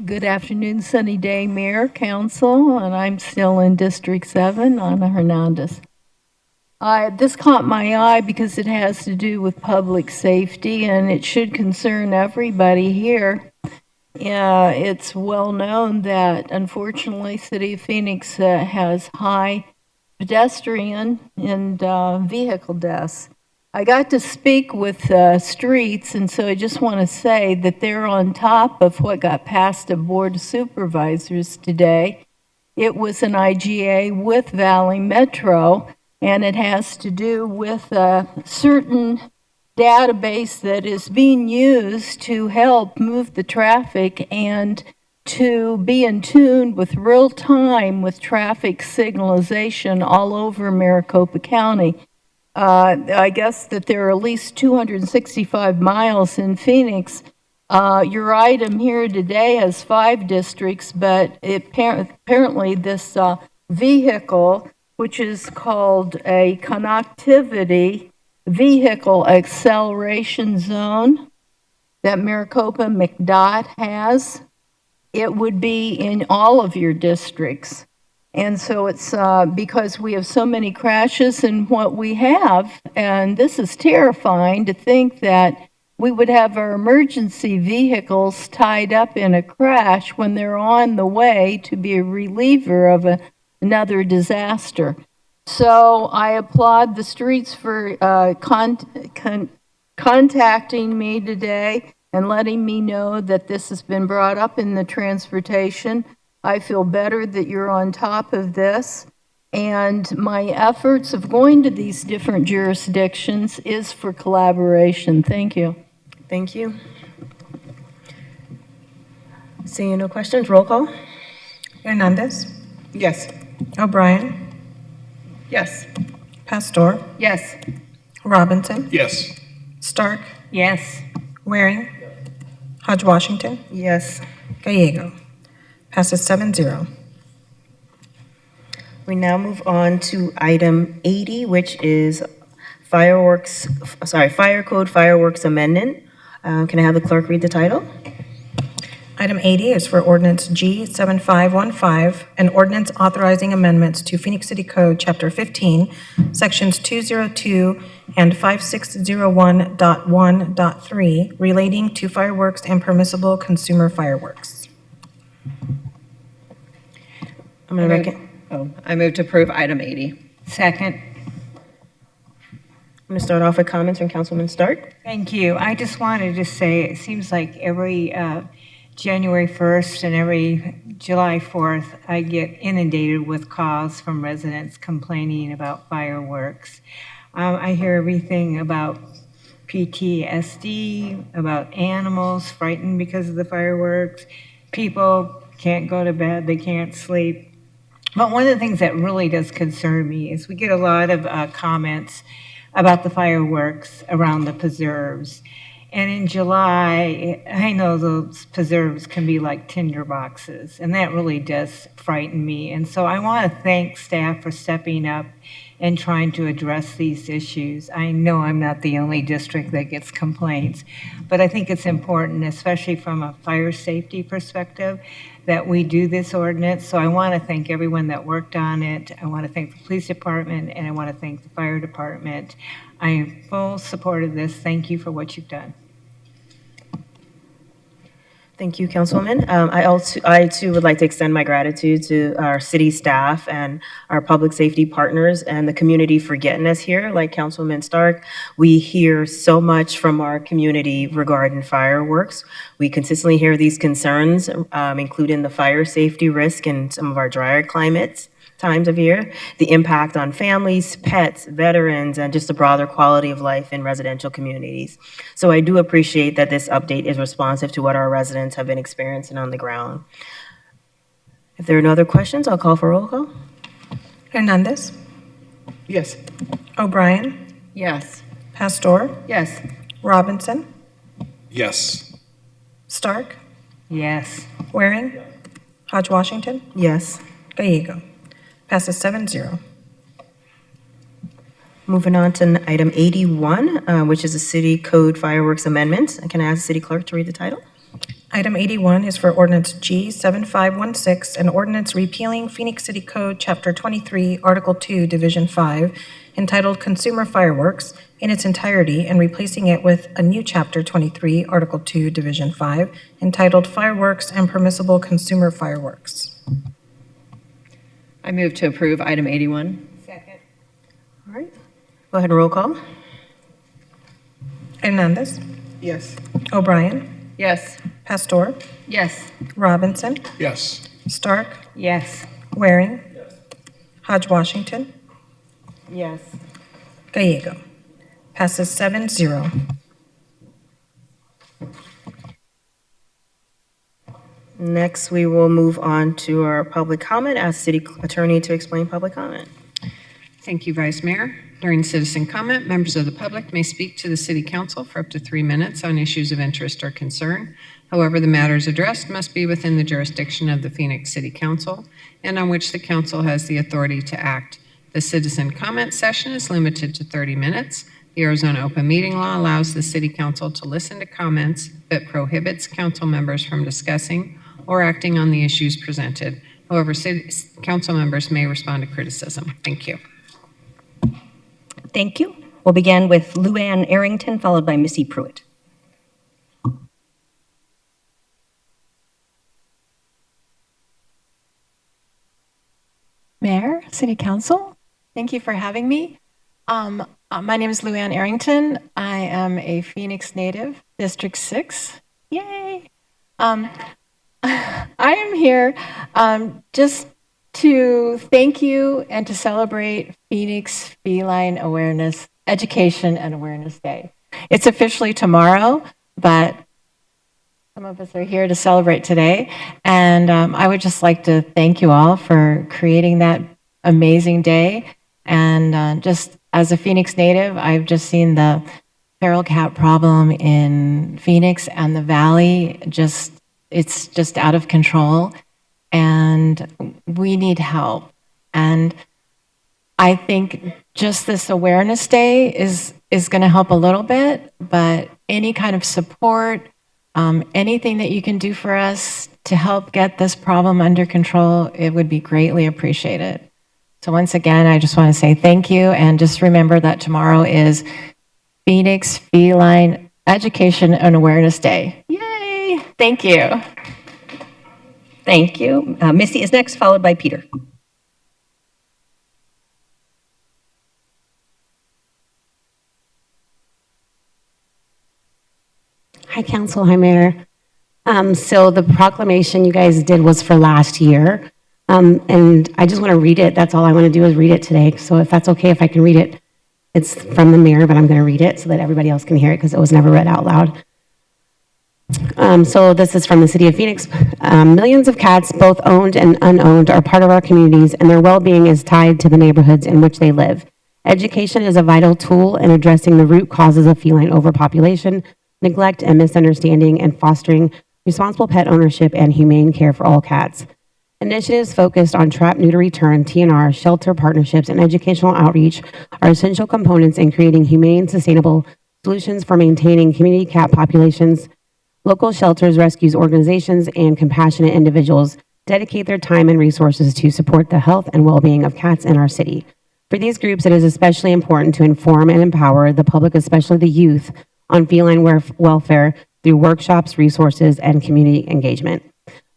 Good afternoon, sunny day, Mayor, Council, and I'm still in District 7, Ana Hernandez. This caught my eye because it has to do with public safety, and it should concern everybody here. It's well known that, unfortunately, City of Phoenix has high pedestrian and vehicle deaths. I got to speak with Streets, and so I just want to say that they're on top of what got passed at Board of Supervisors today. It was an IGA with Valley Metro, and it has to do with certain database that is being used to help move the traffic and to be in tune with real time with traffic signalization all over Maricopa County. I guess that there are at least 265 miles in Phoenix. Your item here today has 5 districts, but apparently this vehicle, which is called a connectivity vehicle acceleration zone that Maricopa McDOT has, it would be in all of your districts. And so it's because we have so many crashes in what we have, and this is terrifying to think that we would have our emergency vehicles tied up in a crash when they're on the way to be a reliever of another disaster. So I applaud the streets for contacting me today and letting me know that this has been brought up in the transportation. I feel better that you're on top of this. And my efforts of going to these different jurisdictions is for collaboration. Thank you. Thank you. Seeing no questions, roll call. Hernandez. Yes. O'Brien. Yes. Pastor. Yes. Robinson. Yes. Stark. Yes. Waring. Hodge Washington. Yes. Gallego. Passes 7-0. We now move on to item 80, which is Fire Code Fireworks Amendment. Can I have the clerk read the title? Item 80 is for ordinance G7515, an ordinance authorizing amendments to Phoenix City Code, Chapter 15, Sections 202 and 5601.1.3 relating to fireworks and permissible consumer fireworks. I'm going to recommend. I move to approve item 80. Second. I'm going to start off with comments from Councilman Stark. Thank you. I just wanted to say, it seems like every January 1st and every July 4th, I get inundated with calls from residents complaining about fireworks. I hear everything about PTSD, about animals frightened because of the fireworks. People can't go to bed, they can't sleep. But one of the things that really does concern me is we get a lot of comments about the fireworks around the preserves. And in July, I know those preserves can be like tinder boxes, and that really does frighten me. And so I want to thank staff for stepping up and trying to address these issues. I know I'm not the only district that gets complaints, but I think it's important, especially from a fire safety perspective, that we do this ordinance. So I want to thank everyone that worked on it. I want to thank the police department, and I want to thank the fire department. I am full support of this. Thank you for what you've done. Thank you, Councilwoman. I too would like to extend my gratitude to our city staff and our public safety partners and the community for getting us here. Like Councilman Stark, we hear so much from our community regarding fireworks. We consistently hear these concerns, including the fire safety risk in some of our drier times of year, the impact on families, pets, veterans, and just the broader quality of life in residential communities. So I do appreciate that this update is responsive to what our residents have been experiencing on the ground. If there are no other questions, I'll call for roll call. Hernandez. Yes. O'Brien. Yes. Pastor. Yes. Robinson. Yes. Stark. Yes. Waring. Hodge Washington. Yes. Gallego. Passes 7-0. Moving on to item 81, which is a city code fireworks amendment. Can I ask the city clerk to read the title? Item 81 is for ordinance G7516, an ordinance repealing Phoenix City Code, Chapter 23, Article 2, Division 5, entitled Consumer Fireworks, in its entirety, and replacing it with a new Chapter 23, Article 2, Division 5, entitled Fireworks and Permissible Consumer Fireworks. I move to approve item 81. Second. All right. Go ahead and roll call. Hernandez. Yes. O'Brien. Yes. Pastor. Yes. Robinson. Yes. Stark. Yes. Waring. Hodge Washington. Yes. Gallego. Passes 7-0. Next, we will move on to our public comment. Ask City Attorney to explain public comment. Thank you, Vice Mayor. During citizen comment, members of the public may speak to the City Council for up to 3 minutes on issues of interest or concern. However, the matters addressed must be within the jurisdiction of the Phoenix City Council and on which the council has the authority to act. The citizen comment session is limited to 30 minutes. The Arizona Open Meeting Law allows the City Council to listen to comments but prohibits council members from discussing or acting on the issues presented. However, council members may respond to criticism. Thank you. Thank you. We'll begin with Luann Arrington, followed by Missy Pruitt. Mayor, City Council, thank you for having me. My name is Luann Arrington. I am a Phoenix native, District 6. Yay! I am here just to thank you and to celebrate Phoenix Feline Awareness, Education and Awareness Day. It's officially tomorrow, but some of us are here to celebrate today. And I would just like to thank you all for creating that amazing day. And just as a Phoenix native, I've just seen the feral cat problem in Phoenix and the Valley. It's just out of control. And we need help. And I think just this awareness day is going to help a little bit, but any kind of support, anything that you can do for us to help get this problem under control, it would be greatly appreciated. So once again, I just want to say thank you, and just remember that tomorrow is Phoenix Feline Education and Awareness Day. Yay! Thank you. Thank you. Missy is next, followed by Peter. Hi, Council. Hi, Mayor. So the proclamation you guys did was for last year, and I just want to read it. That's all I want to do is read it today. So if that's okay, if I can read it, it's from the mayor, but I'm going to read it so that everybody else can hear it because it was never read out loud. So this is from the City of Phoenix. Millions of cats, both owned and unowned, are part of our communities, and their well-being is tied to the neighborhoods in which they live. Education is a vital tool in addressing the root causes of feline overpopulation, neglect and misunderstanding, and fostering responsible pet ownership and humane care for all cats. Initiatives focused on trap, neuter, return, TNR, shelter partnerships, and educational outreach are essential components in creating humane, sustainable solutions for maintaining community cat populations. Local shelters, rescues organizations, and compassionate individuals dedicate their time and resources to support the health and well-being of cats in our city. For these groups, it is especially important to inform and empower the public, especially the youth, on feline welfare through workshops, resources, and community engagement.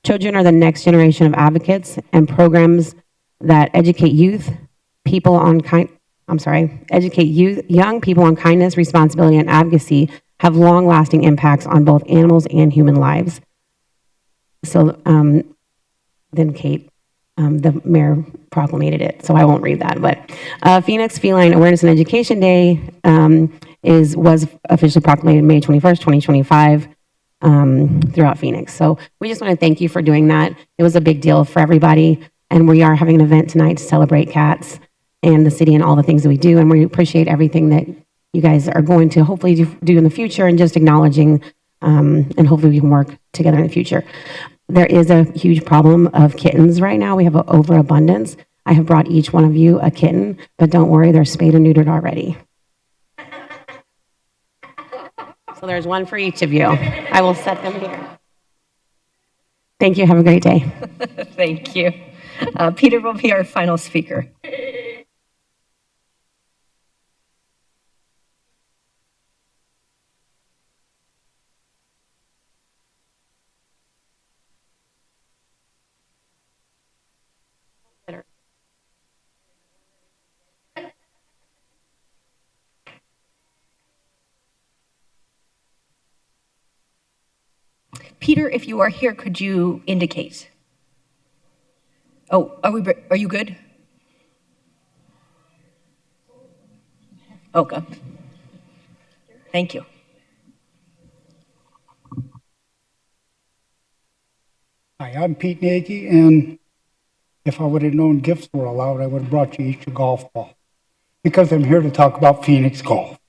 Children are the next generation of advocates, and programs that educate young people on kindness, responsibility, and advocacy have long-lasting impacts on both animals and human lives. So then Kate, the mayor proclamated it, so I won't read that. But Phoenix Feline Awareness and Education Day was officially proclamated May 21st, 2025 throughout Phoenix. So we just want to thank you for doing that. It was a big deal for everybody, and we are having an event tonight to celebrate cats and the city and all the things that we do, and we appreciate everything that you guys are going to hopefully do in the future, and just acknowledging, and hopefully we can work together in the future. There is a huge problem of kittens right now. We have an overabundance. I have brought each one of you a kitten, but don't worry, they're spayed and neutered already. So there's one for each of you. I will set them here. Thank you. Have a great day. Thank you. Peter will be our final speaker. Peter, if you are here, could you indicate? Oh, are you good? Okay. Thank you. Hi, I'm Pete Nagy, and if I would have known gifts were allowed, I would have brought you each a golf ball, because I'm here to talk about Phoenix golf.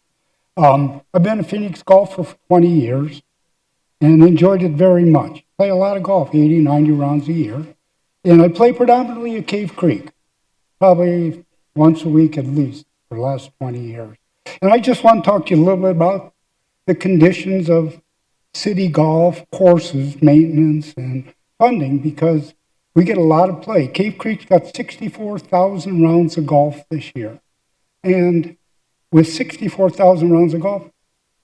I've been a Phoenix golfer for 20 years and enjoyed it very much. Play a lot of golf, 80, 90 rounds a year, and I play predominantly at Cave Creek, probably once a week at least for the last 20 years. And I just want to talk to you a little bit about the conditions of city golf courses, maintenance, and funding, because we get a lot of play. Cave Creek's got 64,000 rounds of golf this year. And with 64,000 rounds of golf,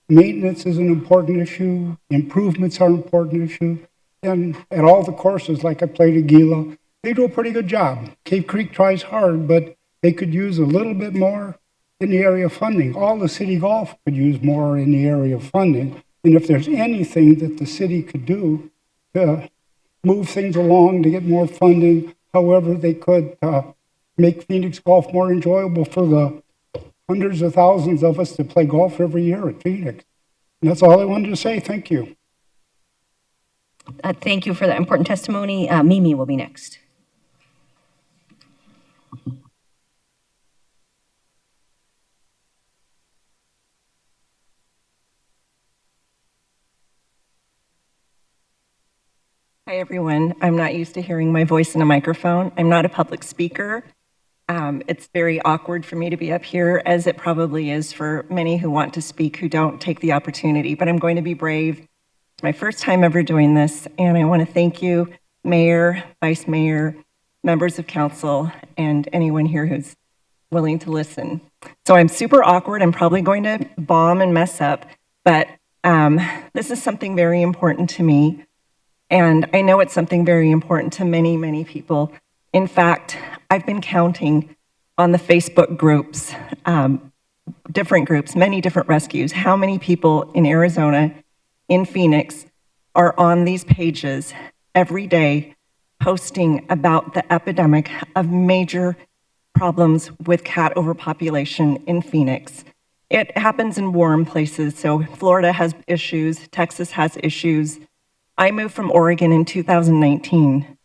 maintenance is an important issue, improvements are an important issue. And at all the courses, like I played at Gila, they do a pretty good job. Cave Creek tries hard, but they could use a little bit more in the area of funding. All the city golf could use more in the area of funding. And if there's anything that the city could do to move things along to get more funding, however they could make Phoenix golf more enjoyable for the hundreds of thousands of us that play golf every year at Phoenix. And that's all I wanted to say. Thank you. Thank you for that important testimony. Mimi will be next. Hi, everyone. I'm not used to hearing my voice in a microphone. I'm not a public speaker. It's very awkward for me to be up here, as it probably is for many who want to speak who don't take the opportunity, but I'm going to be brave. It's my first time ever doing this, and I want to thank you, Mayor, Vice Mayor, members of council, and anyone here who's willing to listen. So I'm super awkward. I'm probably going to bomb and mess up, but this is something very important to me. And I know it's something very important to many, many people. In fact, I've been counting on the Facebook groups, different groups, many different rescues, how many people in Arizona, in Phoenix, are on these pages every day posting about the epidemic of major problems with cat overpopulation in Phoenix. It happens in warm places, so Florida has issues, Texas has issues. I moved from Oregon in 2019.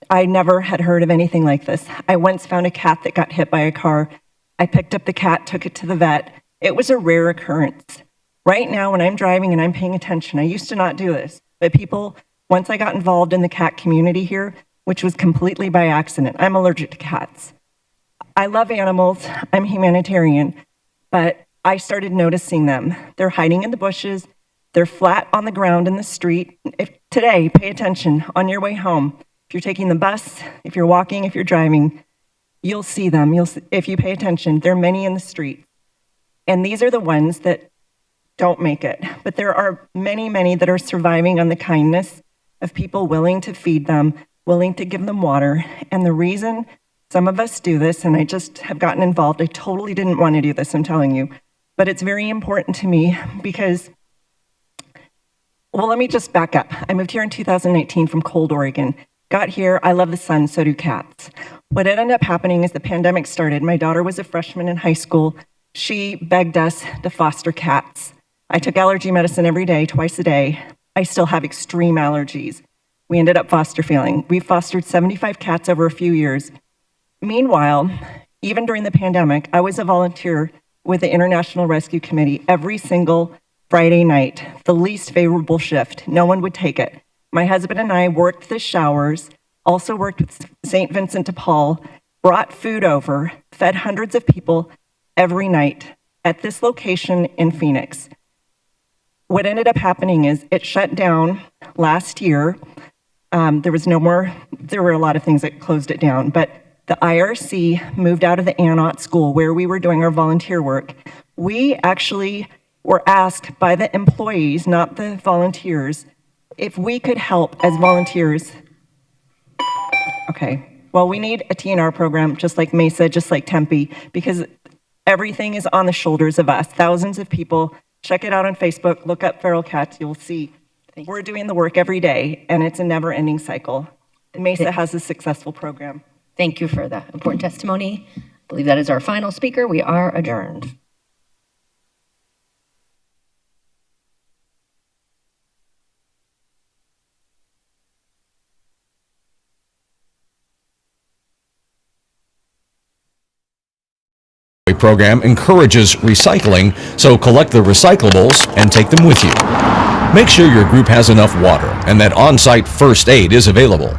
I never had heard of anything like this. I once found a cat that got hit by a car. I picked up the cat, took it to the vet. It was a rare occurrence. Right now, when I'm driving and I'm paying attention, I used to not do this, but people, once I got involved in the cat community here, which was completely by accident, I'm allergic to cats. I love animals, I'm humanitarian, but I started noticing them. They're hiding in the bushes. They're flat on the ground in the street. Today, pay attention on your way home. If you're taking the bus, if you're walking, if you're driving, you'll see them. If you pay attention, there are many in the street. And these are the ones that don't make it. But there are many, many that are surviving on the kindness of people willing to feed them, willing to give them water. And the reason some of us do this, and I just have gotten involved, I totally didn't want to do this, I'm telling you, but it's very important to me because, well, let me just back up. I moved here in 2019 from Cold, Oregon. Got here, I love the sun, so do cats. What ended up happening is the pandemic started. My daughter was a freshman in high school. She begged us to foster cats. I took allergy medicine every day, twice a day. I still have extreme allergies. We ended up foster filling. We fostered 75 cats over a few years. Meanwhile, even during the pandemic, I was a volunteer with the International Rescue Committee every single Friday night, the least favorable shift. No one would take it. My husband and I worked the showers, also worked with St. Vincent de Paul, brought food over, fed hundreds of people every night at this location in Phoenix. What ended up happening is it shut down last year. There were a lot of things that closed it down, but the IRC moved out of the Anot school where we were doing our volunteer work. We actually were asked by the employees, not the volunteers, if we could help as volunteers. Okay, well, we need a TNR program just like Mesa, just like Tempe, because everything is on the shoulders of us. Thousands of people, check it out on Facebook, look up feral cats, you'll see. We're doing the work every day, and it's a never-ending cycle. Mesa has a successful program. Thank you for that important testimony. I believe that is our final speaker. We are adjourned. program encourages recycling, so collect the recyclables and take them with you. Make sure your group has enough water and that on-site first aid is available.